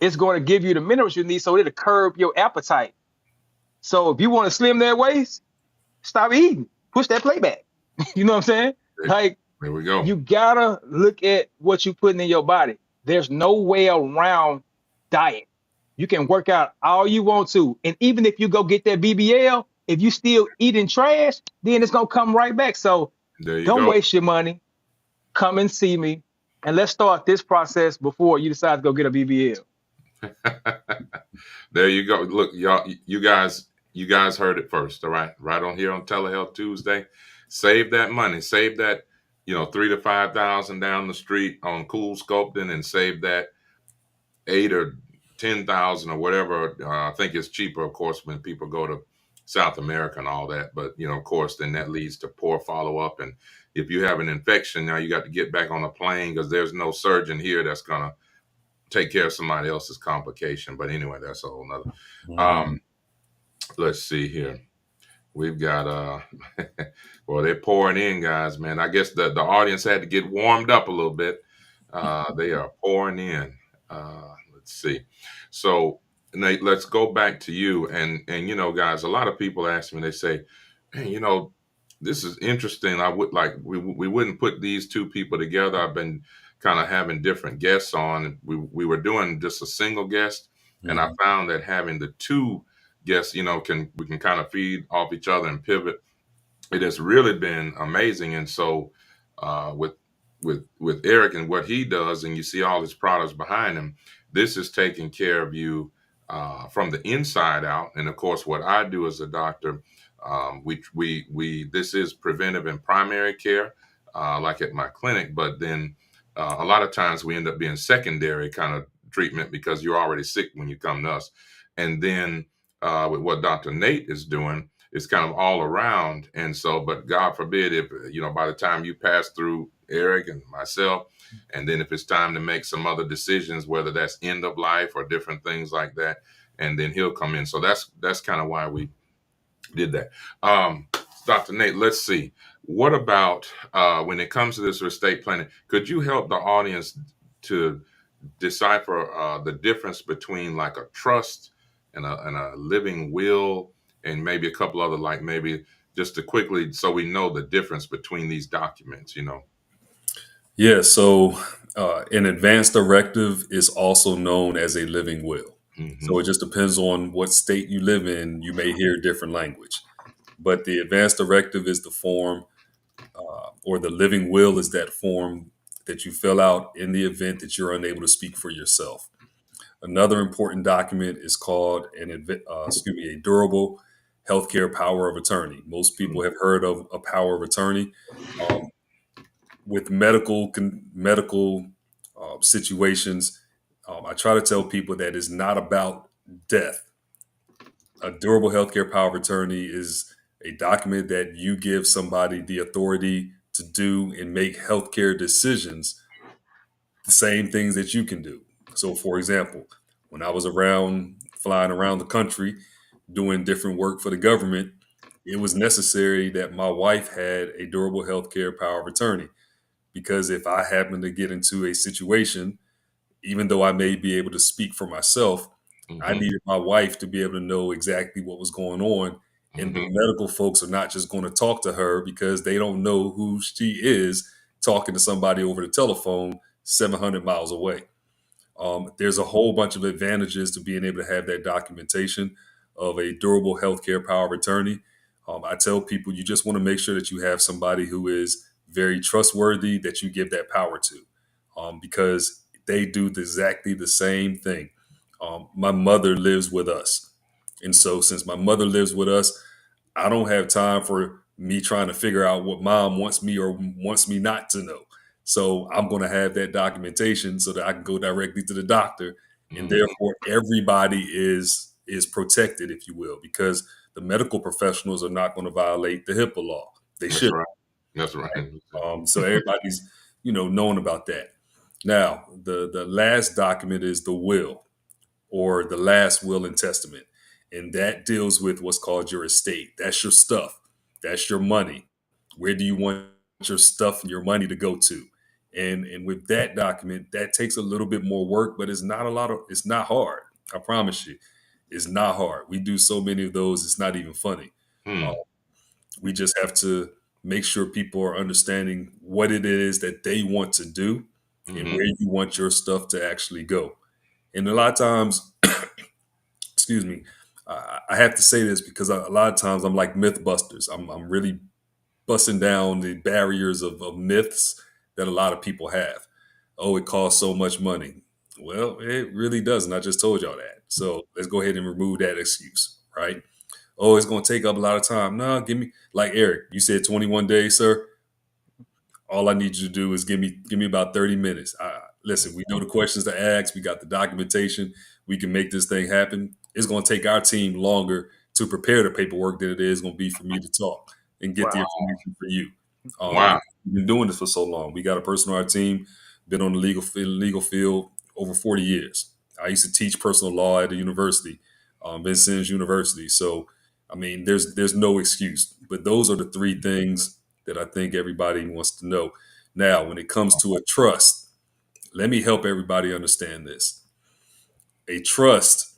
Speaker 3: it's going to give you the minerals you need so it'll curb your appetite. So if you want to slim that waist, stop eating. Push that plate back. You know what I'm saying? Like,
Speaker 1: there we go.
Speaker 3: You gotta look at what you're putting in your body. There's no way around diet. You can work out all you want to. And even if you go get that BBL, if you still eating trash, then it's going to come right back. So don't waste your money. Come and see me. And let's start this process before you decide to go get a BBL.
Speaker 1: There you go. Look, y'all, you guys heard it first. All right. Right on here on Telehealth Tuesday. Save that money. Save that, 3,000 to 5,000 down the street on cool sculpting, and save that 8,000 or 10,000 or whatever. I think it's cheaper, of course, when people go to South America and all that. But, of course, then that leads to poor follow-up. And if you have an infection, now you got to get back on a plane because there's no surgeon here that's going to take care of somebody else's complication. But anyway, that's a whole nother.
Speaker 2: Mhm.
Speaker 1: Um, let's see here. We've got well, they're pouring in, guys, man. I guess the audience had to get warmed up a little bit. They are pouring in. Let's see. So Nate, let's go back to you. And guys, a lot of people ask me, they say, "Hey, this is interesting. I would like we wouldn't put these two people together. I've been kind of having different guests on. We were doing just a single guest, and I
Speaker 2: Mhm.
Speaker 1: found that having the two guests, we can kind of feed off each other and pivot. It has really been amazing. And so with Eric and what he does, and you see all his products behind him, this is taking care of you from the inside out. And of course, what I do as a doctor, we this is preventive and primary care, like at my clinic, but then a lot of times we end up being secondary kind of treatment because you're already sick when you come to us. And then with what Dr. Nate is doing, it's kind of all around. And so, but God forbid if, by the time you pass through Eric and myself, and then if it's time to make some other decisions, whether that's end of life or different things like that, and then he'll come in. So that's kind of why we did that. Um, Dr. Nate, let's see. What about when it comes to this estate planning? Could you help the audience to decipher the difference between like a trust and a living will, and maybe a couple other, like maybe just to quickly, so we know the difference between these documents.
Speaker 2: Yeah, so an advance directive is also known as a living will. So
Speaker 1: Hmm.
Speaker 2: it just depends on what state you live in. You may hear different language, but the advance directive is the form, or the living will is that form that you fill out in the event that you're unable to speak for yourself. Another important document is called a durable healthcare power of attorney. Most people have heard of a power of attorney. Um, with medical situations, I try to tell people that it's not about death. A durable healthcare power of attorney is a document that you give somebody the authority to do and make healthcare decisions, the same things that you can do. So, for example, when I was flying around the country doing different work for the government, it was necessary that my wife had a durable healthcare power of attorney, because if I happen to get into a situation, even though I may be able to speak for myself, I
Speaker 1: Hmm.
Speaker 2: needed my wife to be able to know exactly what was going on. And the
Speaker 1: Hmm.
Speaker 2: medical folks are not just going to talk to her because they don't know who she is talking to somebody over the telephone 700 miles away. There's a whole bunch of advantages to being able to have that documentation of a durable healthcare power of attorney. I tell people you just want to make sure that you have somebody who is very trustworthy that you give that power to, because they do exactly the same thing. My mother lives with us. And so, since my mother lives with us, I don't have time for me trying to figure out what mom wants me or wants me not to know. So I'm going to have that documentation so that I can go directly to the doctor, and
Speaker 1: Hmm.
Speaker 2: therefore everybody is protected, if you will, because the medical professionals are not going to violate the HIPAA law. They
Speaker 1: That's
Speaker 2: should,
Speaker 1: right. That's right.
Speaker 2: right? So everybody's knowing about that. Now, the last document is the will, or the last will and testament. And that deals with what's called your estate. That's your stuff. That's your money. Where do you want your stuff and your money to go to? And with that document, that takes a little bit more work, but it's not hard. I promise you. It's not hard. We do so many of those, it's not even funny. Uh,
Speaker 1: Hmm.
Speaker 2: we just have to make sure people are understanding what it is that they want to do and
Speaker 1: Hmm.
Speaker 2: where you want your stuff to actually go. And a lot of times, excuse me, I have to say this because a lot of times I'm like Mythbusters. I'm really busting down the barriers of myths that a lot of people have. Oh, it costs so much money. Well, it really doesn't. I just told y'all that. So let's go ahead and remove that excuse, right? Oh, it's going to take up a lot of time. No, give me, like Eric, you said 21 days, sir. All I need you to do is give me about 30 minutes. Listen, we know the questions to ask. We got the documentation. We can make this thing happen. It's going to take our team longer to prepare the paperwork than it is going to be for me to talk and get the
Speaker 3: Wow.
Speaker 2: information for you.
Speaker 1: Wow.
Speaker 2: Because we've been doing this for so long. We got a person on our team, been on the legal field over 40 years. I used to teach personal law at a university, Vincennes University. So, I mean, there's no excuse. But those are the three things that I think everybody wants to know. Now, when it comes to a trust, let me help everybody understand this. A trust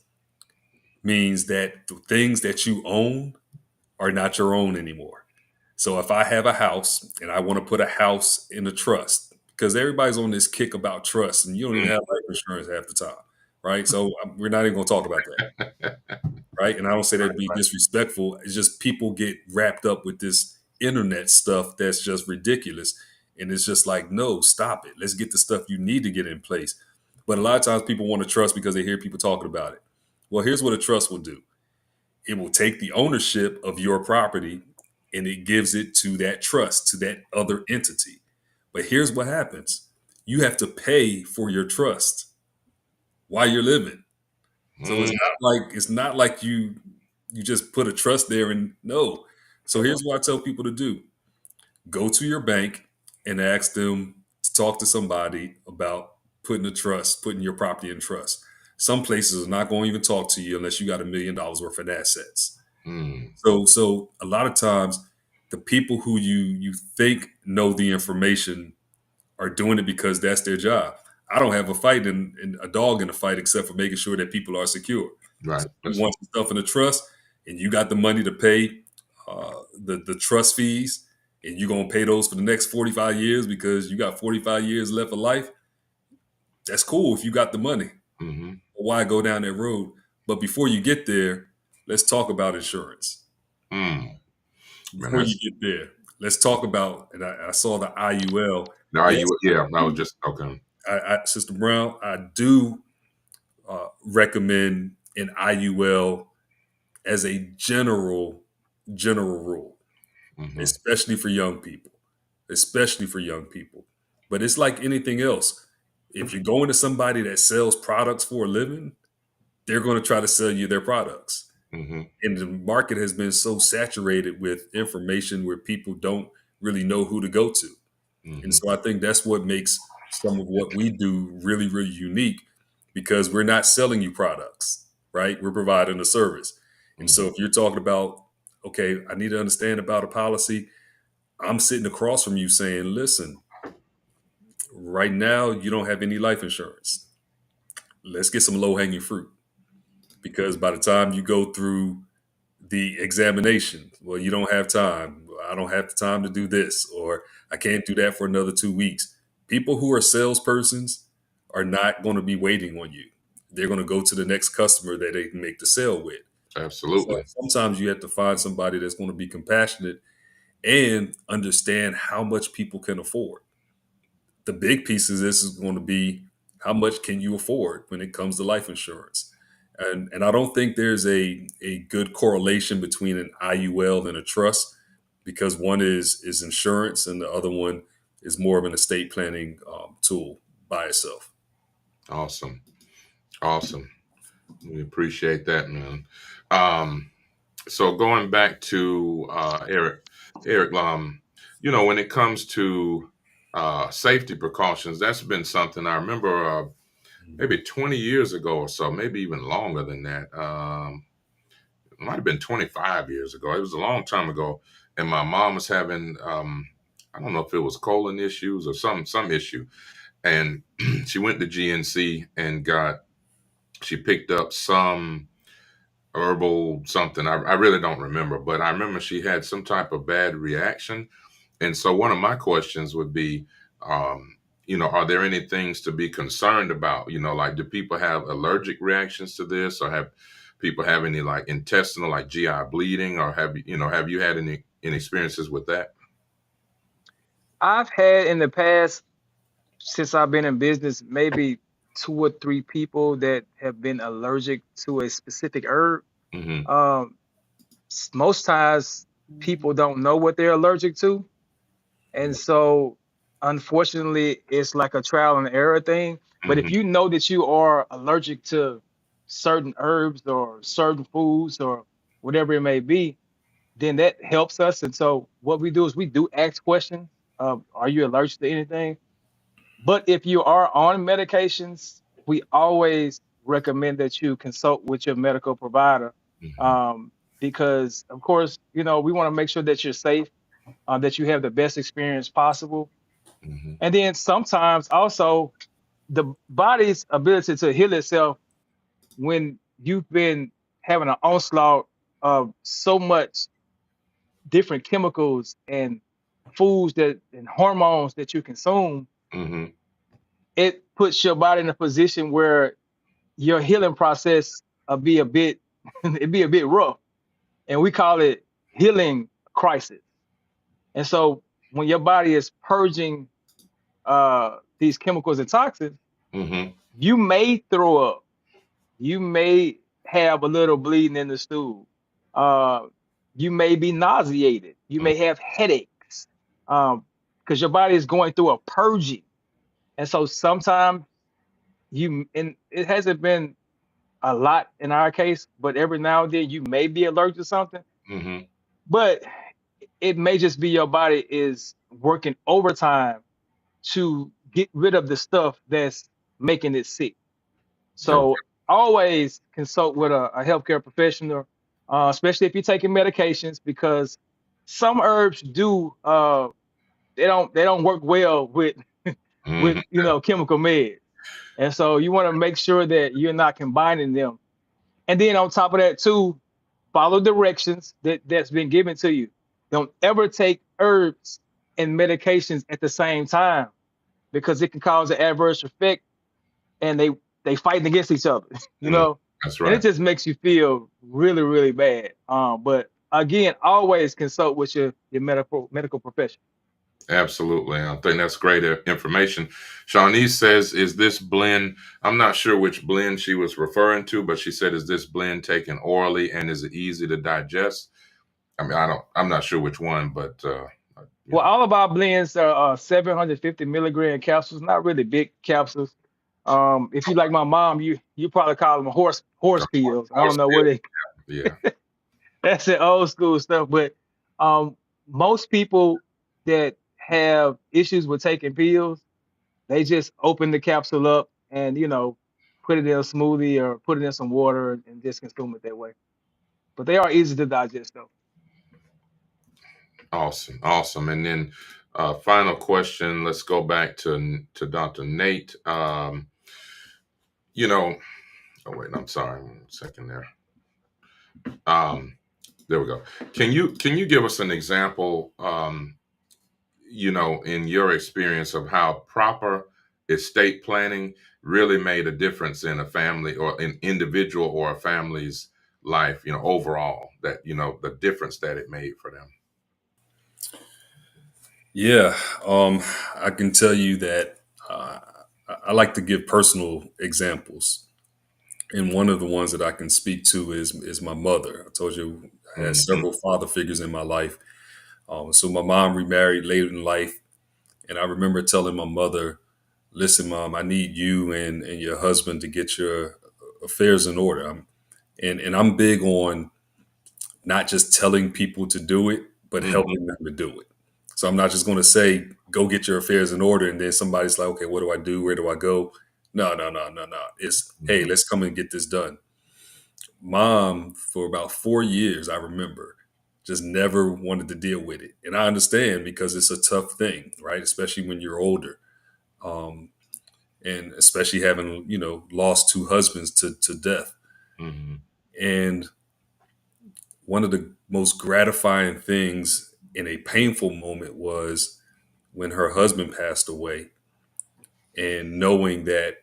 Speaker 2: means that the things that you own are not your own anymore. So if I have a house and I want to put a house in a trust, because everybody's on this kick about trust and you don't even have life insurance half the time, right? So we're not even going to talk about that, right? And I don't say that to be disrespectful. It's just people get wrapped up with this internet stuff that's just ridiculous. And it's just like, no, stop it. Let's get the stuff you need to get in place. But a lot of times people want to trust because they hear people talking about it. Well, here's what a trust will do. It will take the ownership of your property and it gives it to that trust, to that other entity. But here's what happens. You have to pay for your trust while you're living. So it's not like you just put a trust there and no. So here's what I tell people to do. Go to your bank and ask them to talk to somebody about putting your property in trust. Some places are not going to even talk to you unless you got $1 million worth of assets. So a lot of times the people who you think know the information are doing it because that's their job. I don't have a fight in a dog in a fight except for making sure that people are secure.
Speaker 1: Right.
Speaker 2: So you want some stuff in a trust and you got the money to pay the trust fees and you're going to pay those for the next 45 years because you got 45 years left of life. That's cool if you got the money.
Speaker 1: Mm-hmm.
Speaker 2: Why go down that road? But before you get there, let's talk about insurance. Before you get there, let's talk about, and I saw the IUL.
Speaker 1: Yeah, I was just, okay.
Speaker 2: Sister Brown, I do recommend an IUL as a general rule, especially for young people. But it's like anything else. If you're going to somebody that sells products for a living, they're going to try to sell you their products. And the market has been so saturated with information where people don't really know who to go to. And so I think that's what makes some of what we do really, really unique because we're not selling you products, right? We're providing a service. And so if you're talking about, okay, I need to understand about a policy, I'm sitting across from you saying, listen, right now you don't have any life insurance. Let's get some low-hanging fruit. Because by the time you go through the examination, well, you don't have time. I don't have the time to do this, or I can't do that for another 2 weeks. People who are salespersons are not going to be waiting on you. They're going to go to the next customer that they can make the sale with.
Speaker 1: Absolutely.
Speaker 2: So sometimes you have to find somebody that's going to be compassionate and understand how much people can afford. The big piece of this is going to be how much can you afford when it comes to life insurance. And I don't think there's a good correlation between an IUL and a trust because one is insurance and the other one is more of an estate planning tool by itself.
Speaker 1: Awesome. We appreciate that, man. So going back to Eric, when it comes to safety precautions, that's been something I remember maybe 20 years ago or so, maybe even longer than that. It might have been 25 years ago. It was a long time ago. And my mom was having, I don't know if it was colon issues or some issue. And she went to GNC and she picked up some herbal something. I really don't remember, but I remember she had some type of bad reaction. And so one of my questions would be, are there any things to be concerned about? Like, do people have allergic reactions to this, or have people have any like intestinal, like GI bleeding, or have you had any experiences with that?
Speaker 3: I've had in the past, since I've been in business, maybe 2 or 3 people that have been allergic to a specific herb.
Speaker 1: Mm-hmm.
Speaker 3: Most times people don't know what they're allergic to. And so unfortunately, it's like a trial and error thing. But if you know that you are allergic to certain herbs or certain foods or whatever it may be, then that helps us. And so what we do is we do ask questions. Are you allergic to anything? But if you are on medications we always recommend that you consult with your medical provider,
Speaker 1: Mm-hmm.
Speaker 3: um, because, of course, we want to make sure that you're safe, that you have the best experience possible.
Speaker 1: Mm-hmm.
Speaker 3: And then sometimes also the body's ability to heal itself when you've been having an onslaught of so much different chemicals and foods and hormones that you consume,
Speaker 1: Mm-hmm.
Speaker 3: it puts your body in a position where your healing process will be a bit it'd be a bit rough. And we call it healing crisis. And so when your body is purging these chemicals and toxins,
Speaker 1: Mm-hmm.
Speaker 3: you may throw up, you may have a little bleeding in the stool, uh, you may be nauseated, you may have headaches, because your body is going through a purging. And so sometimes and it hasn't been a lot in our case, but every now and then you may be allergic to something,
Speaker 1: Mm-hmm.
Speaker 3: but it may just be your body is working overtime to get rid of the stuff that's making it sick.
Speaker 1: Okay.
Speaker 3: So always consult with a healthcare professional, especially if you're taking medications, because some herbs do they don't work well with
Speaker 1: Mm-hmm.
Speaker 3: chemical meds. And so you want to make sure that you're not combining them. And then on top of that too, follow directions that's been given to you. Don't ever take herbs and medications at the same time, because it can cause an adverse effect, and they fighting against each other,
Speaker 1: Mm. That's
Speaker 3: and it
Speaker 1: right.
Speaker 3: just makes you feel really, really bad. But again, always consult with your medical professional.
Speaker 1: Absolutely. I think that's great information. Shawnee says, is this blend? I'm not sure which blend she was referring to, but she said, is this blend taken orally and is it easy to digest? I mean, I'm not sure which one, but, you
Speaker 3: Well,
Speaker 1: know,
Speaker 3: all of our blends are 750 milligram capsules, not really big capsules. If you like my mom, you probably call them horse pills. I don't
Speaker 1: horse
Speaker 3: know
Speaker 1: pills.
Speaker 3: what they
Speaker 1: Yeah.
Speaker 3: that's the old school stuff. But most people that have issues with taking pills, they just open the capsule up and put it in a smoothie or put it in some water and just consume it that way. But they are easy to digest though.
Speaker 1: Awesome. Awesome. And then, final question. Let's go back to Dr. Nate. You know, oh wait, I'm sorry, 1 second there. Um, there we go. Can you give us an example, in your experience of how proper estate planning really made a difference in a family or an individual or a family's life, overall, that, the difference that it made for them?
Speaker 2: Yeah, I can tell you that I like to give personal examples, and one of the ones that I can speak to is my mother. I told you I had
Speaker 1: Hmm.
Speaker 2: several father figures in my life. So my mom remarried later in life, and I remember telling my mother, "Listen, Mom, I need you and your husband to get your affairs in order." And I'm big on not just telling people to do it, but
Speaker 1: Hmm.
Speaker 2: helping them to do it. So I'm not just going to say, go get your affairs in order. And then somebody's like, okay, what do I do? Where do I go? No, no, no, no, no. It's, hey,
Speaker 1: Hmm.
Speaker 2: let's come and get this done. Mom, for about 4 years, I remember, just never wanted to deal with it. And I understand because it's a tough thing, right? Especially when you're older. Um, and especially having, lost two husbands to death.
Speaker 1: Hmm.
Speaker 2: And one of the most gratifying things in a painful moment was when her husband passed away, and knowing that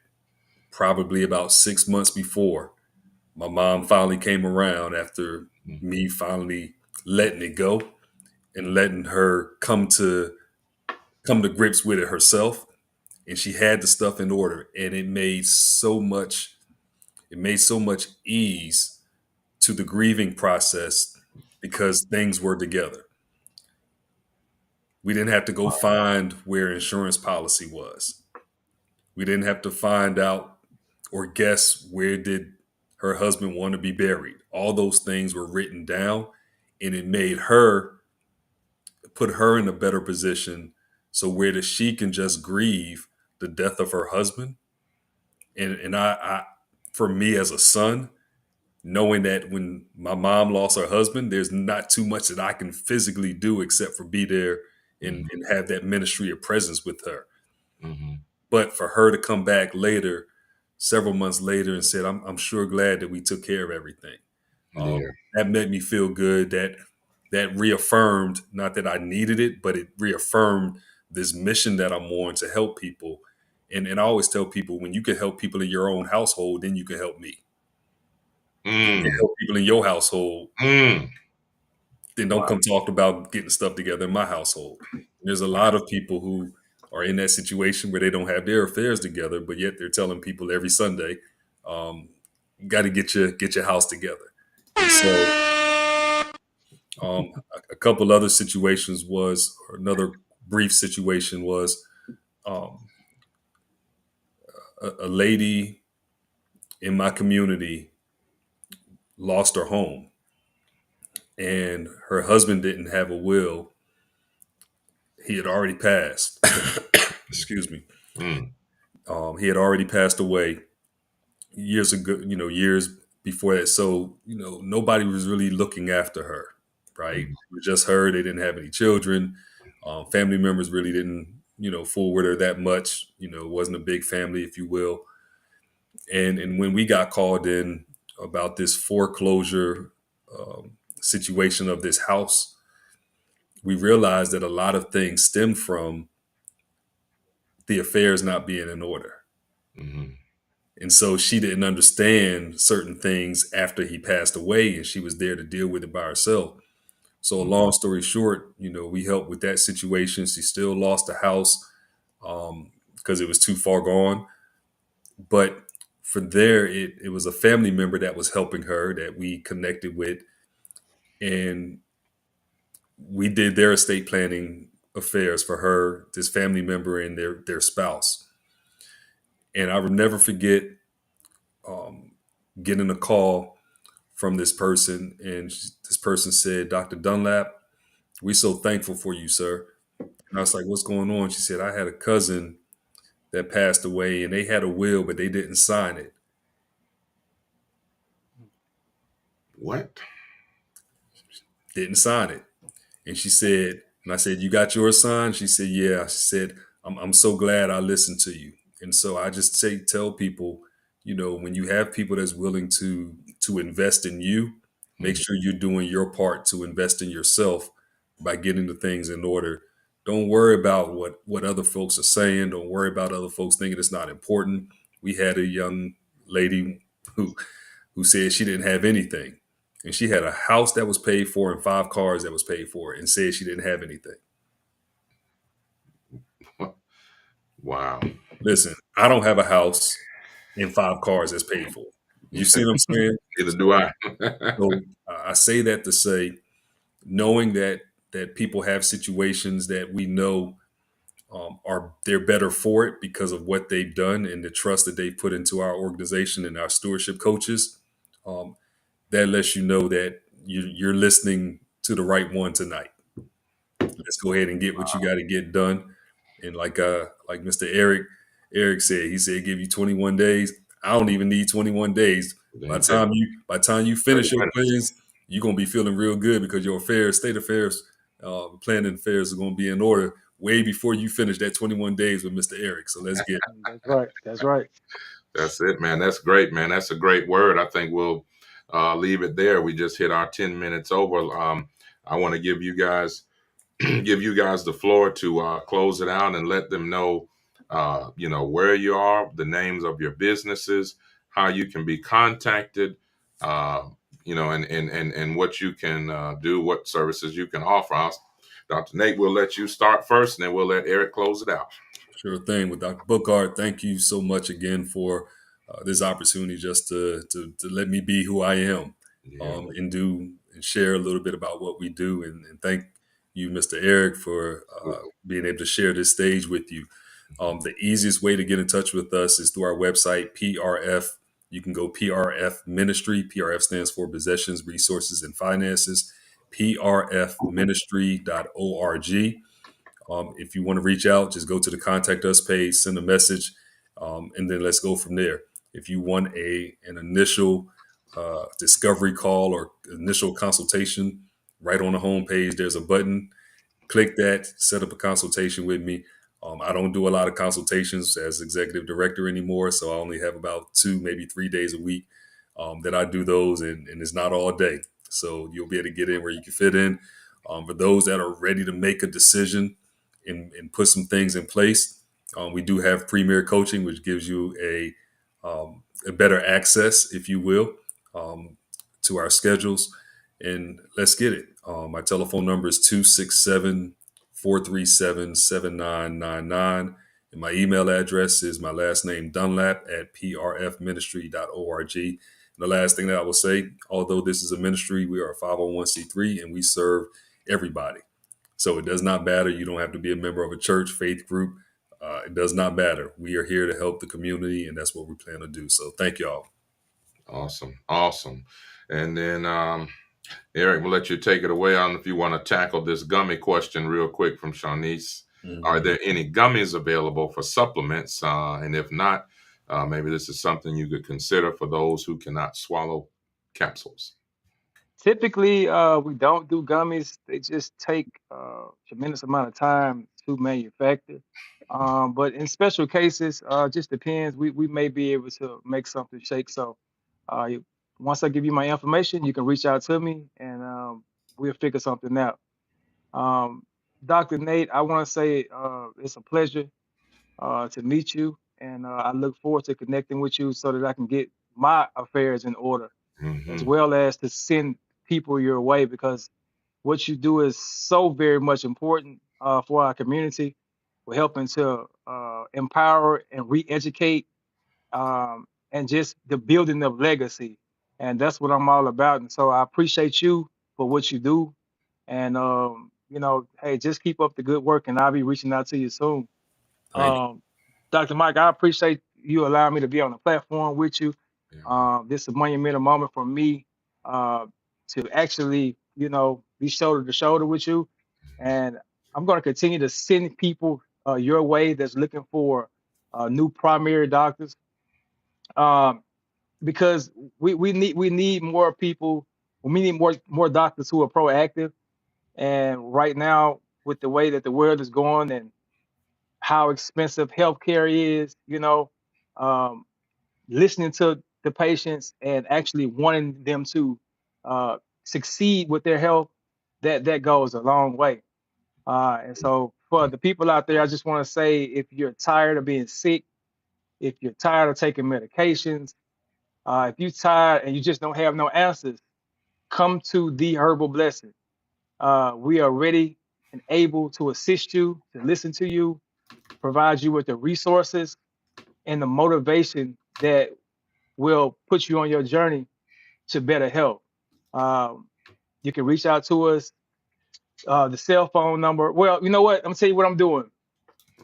Speaker 2: probably about 6 months before, my mom finally came around after me finally letting it go and letting her come to grips with it herself, and she had the stuff in order, and it made so much ease to the grieving process because things were together. We didn't have to go find where insurance policy was. We didn't have to find out or guess where did her husband want to be buried. All those things were written down, and it made her put her in a better position so where that she can just grieve the death of her husband And for me as a son, knowing that when my mom lost her husband, there's not too much that I can physically do except for be there and have that ministry of presence with her.
Speaker 1: Mm-hmm.
Speaker 2: But for her to come back later, several months later, and said, I'm sure glad that we took care of everything.
Speaker 1: Yeah.
Speaker 2: That made me feel good. That reaffirmed, not that I needed it, but it reaffirmed this mission that I'm on to help people. And I always tell people, when you can help people in your own household, then you can help me. If you can
Speaker 1: Mm.
Speaker 2: help people in your household,
Speaker 1: Mm.
Speaker 2: then don't
Speaker 1: Wow.
Speaker 2: come talk about getting stuff together in my household. There's a lot of people who are in that situation where they don't have their affairs together, but yet they're telling people every Sunday, you got to get your house together. And so, a couple other situations was, or another brief situation was, um, a lady in my community lost her home, and her husband didn't have a will. He had already passed. Excuse me.
Speaker 1: Mm.
Speaker 2: He had already passed away years ago, years before that. So, nobody was really looking after her, right?
Speaker 1: Mm.
Speaker 2: It was just her. They didn't have any children. Family members really didn't, fool with her that much. It wasn't a big family, if you will. And when we got called in about this foreclosure situation of this house, we realized that a lot of things stem from the affairs not being in order.
Speaker 1: Mm-hmm.
Speaker 2: And so she didn't understand certain things after he passed away, and she was there to deal with it by herself. So, long story short, we helped with that situation. She still lost the house because it was too far gone. But for there, it was a family member that was helping her that we connected with, and we did their estate planning affairs for her, this family member, and their spouse. And I will never forget um, getting a call from this person, and this person said, "Dr. Dunlap, we're so thankful for you, sir." And I was like, "What's going on?" She said, "I had a cousin that passed away, and they had a will, but they didn't sign it.
Speaker 1: What?
Speaker 2: Didn't sign it." And she said, and I said, "You got yours signed?" She said, "Yeah." She said, I'm so glad I listened to you." And so I just tell people, when you have people that's willing to invest in you, make
Speaker 1: Mm-hmm.
Speaker 2: sure you're doing your part to invest in yourself by getting the things in order. Don't worry about what other folks are saying. Don't worry about other folks thinking it's not important. We had a young lady who said she didn't have anything. And she had a house that was paid for and 5 cars that was paid for, and said she didn't have anything.
Speaker 1: Wow.
Speaker 2: Listen, I don't have a house and 5 cars that's paid for. You see what I'm saying?
Speaker 1: Neither do I.
Speaker 2: So I say that to say, knowing that people have situations that we know are they're better for it because of what they've done and the trust that they put into our organization and our stewardship coaches. Um, that lets you know that you're listening to the right one tonight. Let's go ahead and get what you got to get done. And like Mr. Eric said, he said give you 21 days. I don't even need 21 days. By
Speaker 1: Ain't that
Speaker 2: the time you
Speaker 1: 30
Speaker 2: finish your
Speaker 1: minutes?
Speaker 2: plans, you're gonna be feeling real good because your state affairs, planning affairs are gonna be in order way before you finish that 21 days with Mr. Eric. So let's get
Speaker 4: That's right. That's right.
Speaker 1: That's it, man. That's great, man. That's a great word. I think we'll leave it there. We just hit our 10 minutes over. I want to give you guys give you guys the floor to close it out and let them know, where you are, the names of your businesses, how you can be contacted, uh, and what you can do, what services you can offer. Dr. Nate, we'll let you start first, and then we'll let Eric close it out.
Speaker 2: Sure thing. With Dr. Bookhardt, thank you so much again for this opportunity just to let me be who I am,
Speaker 1: Yeah.
Speaker 2: and share a little bit about what we do. And thank you, Mr. Eric, for being able to share this stage with you. The easiest way to get in touch with us is through our website, PRF. You can go PRF Ministry. PRF stands for Possessions, Resources, and Finances. PRFministry.org. If you want to reach out, just go to the contact us page, send a message. and then let's go from there. If you want an initial discovery call or initial consultation, right on the homepage, there's a button. Click that, set up a consultation with me. I don't do a lot of consultations as executive director anymore, so I only have about 2, maybe 3 days a week that I do those, and it's not all day. So you'll be able to get in where you can fit in. For those that are ready to make a decision and put some things in place, we do have Premier Coaching, which gives you a better access, if you will, to our schedules. And let's get it. My telephone number is 267-437-7999. And my email address is my last name, Dunlap, at prfministry.org. And the last thing that I will say, although this is a ministry, we are a 501c3 and we serve everybody. So it does not matter. You don't have to be a member of a church, faith group. It does not matter. We are here to help the community, and that's what we plan to do. So thank y'all.
Speaker 1: Awesome. Awesome. And then, Eric, we'll let you take it away. I don't know if you want to tackle this gummy question real quick from Shanice.
Speaker 2: Mhm.
Speaker 1: Are there any gummies available for supplements? And if not, maybe this is something you could consider for those who cannot swallow capsules.
Speaker 3: Typically, we don't do gummies. They just take tremendous amount of time to manufacture. But in special cases, just depends. We may be able to make something shake. So once I give you my information, you can reach out to me and we'll figure something out. Um, Dr. Nate, I want to say it's a pleasure to meet you, and I look forward to connecting with you so that I can get my affairs in order, as
Speaker 1: Mm-hmm.
Speaker 3: well as to send people your way, because what you do is so very much important for our community. We're helping to empower and re-educate, and just the building of legacy. And that's what I'm all about. And so I appreciate you for what you do. And, hey, just keep up the good work, and I'll be reaching out to you soon.
Speaker 2: Thank you.
Speaker 3: Um, Dr. Mike, I appreciate you allowing me to be on the platform with you.
Speaker 1: Yeah.
Speaker 3: This is a monumental moment for me uh, to actually, be shoulder to shoulder with you. And I'm going to continue to send people your way that's looking for new primary doctors, um, because we need more people. We need more doctors who are proactive. And right now, with the way that the world is going and how expensive healthcare is, um, listening to the patients and actually wanting them to uh, succeed with their health, that goes a long way. And so for the people out there, I just want to say, if you're tired of being sick, if you're tired of taking medications, if you're tired and you just don't have no answers, come to the Herbal Blessing. We are ready and able to assist you, to listen to you, provide you with the resources and the motivation that will put you on your journey to better health. Um, you can reach out to us, the cell phone number. Well, you know what? I'm gonna tell you what I'm doing.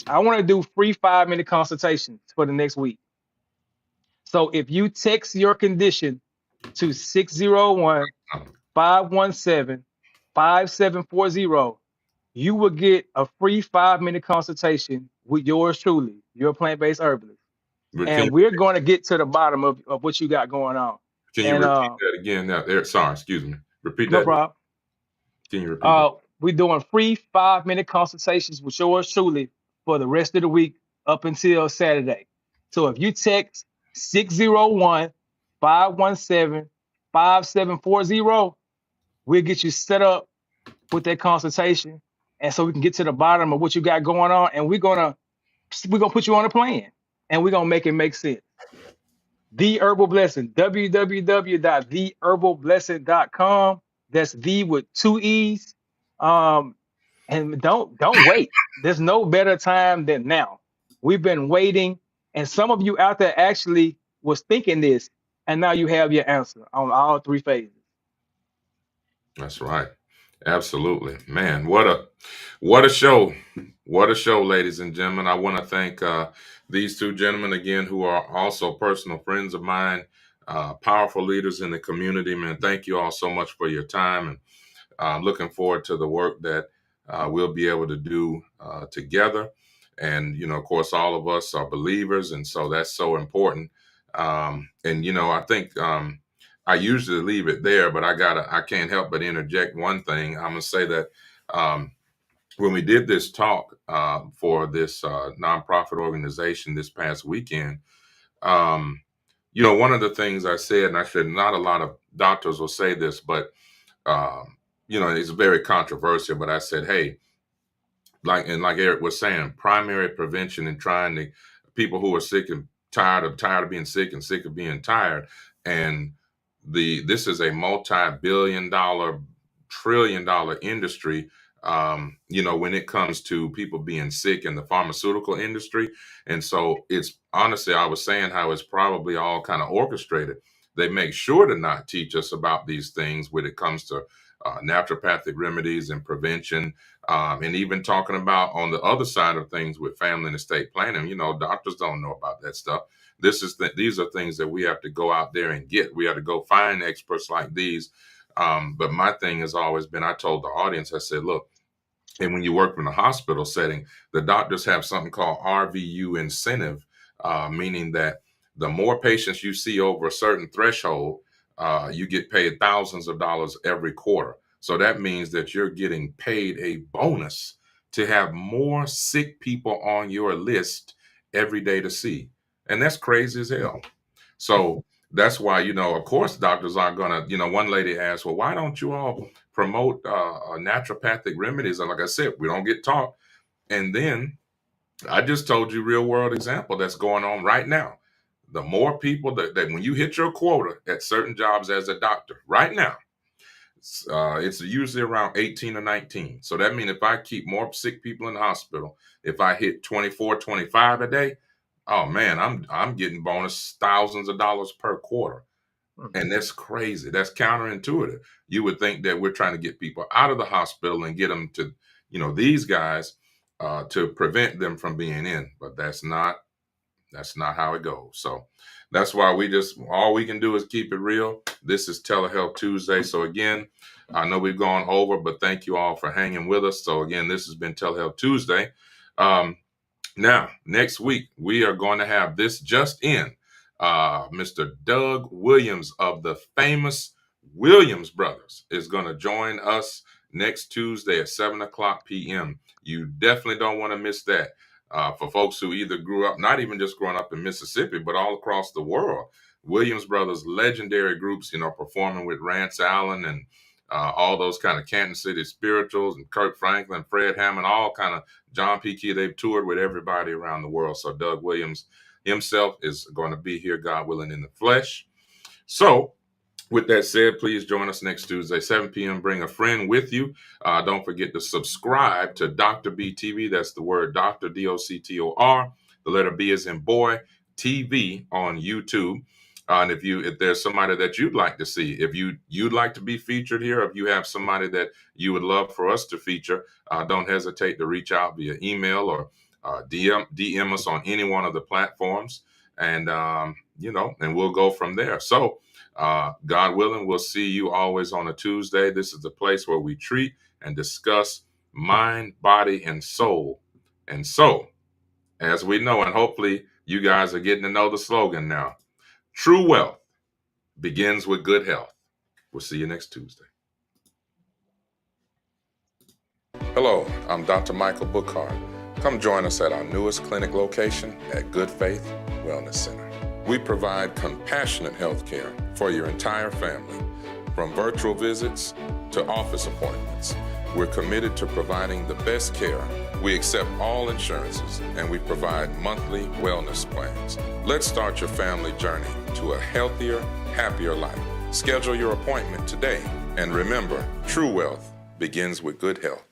Speaker 3: I want to do free 5-minute consultations for the next week. So if you text your condition to 601 517 5740, you will get a free 5-minute consultation with yours truly, your plant-based herbalist.
Speaker 1: But
Speaker 3: And we're going to get to the bottom of what you got going on.
Speaker 1: can you
Speaker 3: And
Speaker 1: repeat that again? Now, Eric, sorry, excuse me. Repeat
Speaker 3: no
Speaker 1: that.
Speaker 3: problem.
Speaker 1: Can you repeat that?
Speaker 3: We're doing free 5-minute consultations with yours truly for the rest of the week up until Saturday. So if you text 601 517 5740, we'll get you set up with that consultation. And so we can get to the bottom of what you got going on. And we're gonna put you on a plan, and we're gonna make it make sense. The Herbal Blessing, www.theherbalblessing.com. That's the with 2 E's. Um, and don't wait. There's no better time than now. We've been waiting, and some of you out there actually was thinking this, and now you have your answer on all 3 phases.
Speaker 1: That's right. Absolutely. Man, what a show. What a show, ladies and gentlemen. I want to thank these two gentlemen again, who are also personal friends of mine, powerful leaders in the community. Man, thank you all so much for your time, and looking forward to the work that we'll be able to do together. And, of course, all of us are believers. And so that's so important. And, I think I usually leave it there, but I can't help but interject one thing. I'm going to say that when we did this talk for this nonprofit organization this past weekend, one of the things I said, and I said not a lot of doctors will say this, but, it's very controversial, but I said, hey, like Eric was saying, primary prevention and trying to people who are sick and tired of being sick and sick of being tired. And this is a multi-billion-dollar, trillion-dollar industry. When it comes to people being sick in the pharmaceutical industry. And so it's honestly, I was saying how it's probably all kind of orchestrated. They make sure to not teach us about these things when it comes to naturopathic remedies and prevention, and even talking about on the other side of things with family and estate planning. Doctors don't know about that stuff. These are things that we have to go out there and get. We have to go find experts like these. But my thing has always been, I told the audience, I said, look, and when you work in a hospital setting, the doctors have something called RVU incentive, meaning that the more patients you see over a certain threshold, you get paid thousands of dollars every quarter. So that means that you're getting paid a bonus to have more sick people on your list every day to see. And that's crazy as hell. So that's why, of course, doctors aren't going to, one lady asked, well, why don't you all promote naturopathic remedies? And like I said, we don't get taught. And then I just told you real world example that's going on right now. The more people that when you hit your quota at certain jobs as a doctor right now, it's usually around 18 or 19. So that means if I keep more sick people in the hospital, if I hit 24, 25 a day, oh man, I'm getting bonus thousands of dollars per quarter. And that's crazy. That's counterintuitive. You would think that we're trying to get people out of the hospital and get them to, these guys to prevent them from being in. But that's not how it goes. So that's why all we can do is keep it real. This is Telehealth Tuesday. So again, I know we've gone over, but thank you all for hanging with us. So again, this has been Telehealth Tuesday. Now, next week, we are going to have this just in. Mr. Doug Williams of the famous Williams Brothers is going to join us next Tuesday at 7:00 p.m. You definitely don't want to miss that. For folks who either grew up, not even just growing up in Mississippi, but all across the world, Williams Brothers, legendary groups, performing with Rance Allen and all those kind of Canton City Spirituals and Kirk Franklin, Fred Hammond, all kind of John P. Key. They've toured with everybody around the world. So Doug Williams himself is going to be here, God willing, in the flesh. So with that said, please join us next Tuesday, 7 p.m. Bring a friend with you. Don't forget to subscribe to Dr. B TV. That's the word Dr. DOCTOR. The letter B is in boy, TV on YouTube. And if there's somebody that you'd like to see, if you'd like to be featured here, if you have somebody that you would love for us to feature, don't hesitate to reach out via email or DM us on any one of the platforms, and and we'll go from there. So God willing, we'll see you always on a Tuesday. This is the place where we treat and discuss mind, body, and soul. And so, as we know, and hopefully you guys are getting to know the slogan now, true wealth begins with good health. We'll see you next Tuesday. Hello, I'm Dr. Michael Bookhardt. Come join us at our newest clinic location at Good Faith Wellness Center. We provide compassionate health care for your entire family, from virtual visits to office appointments. We're committed to providing the best care. We accept all insurances, and we provide monthly wellness plans. Let's start your family journey to a healthier, happier life. Schedule your appointment today, and remember, true wealth begins with good health.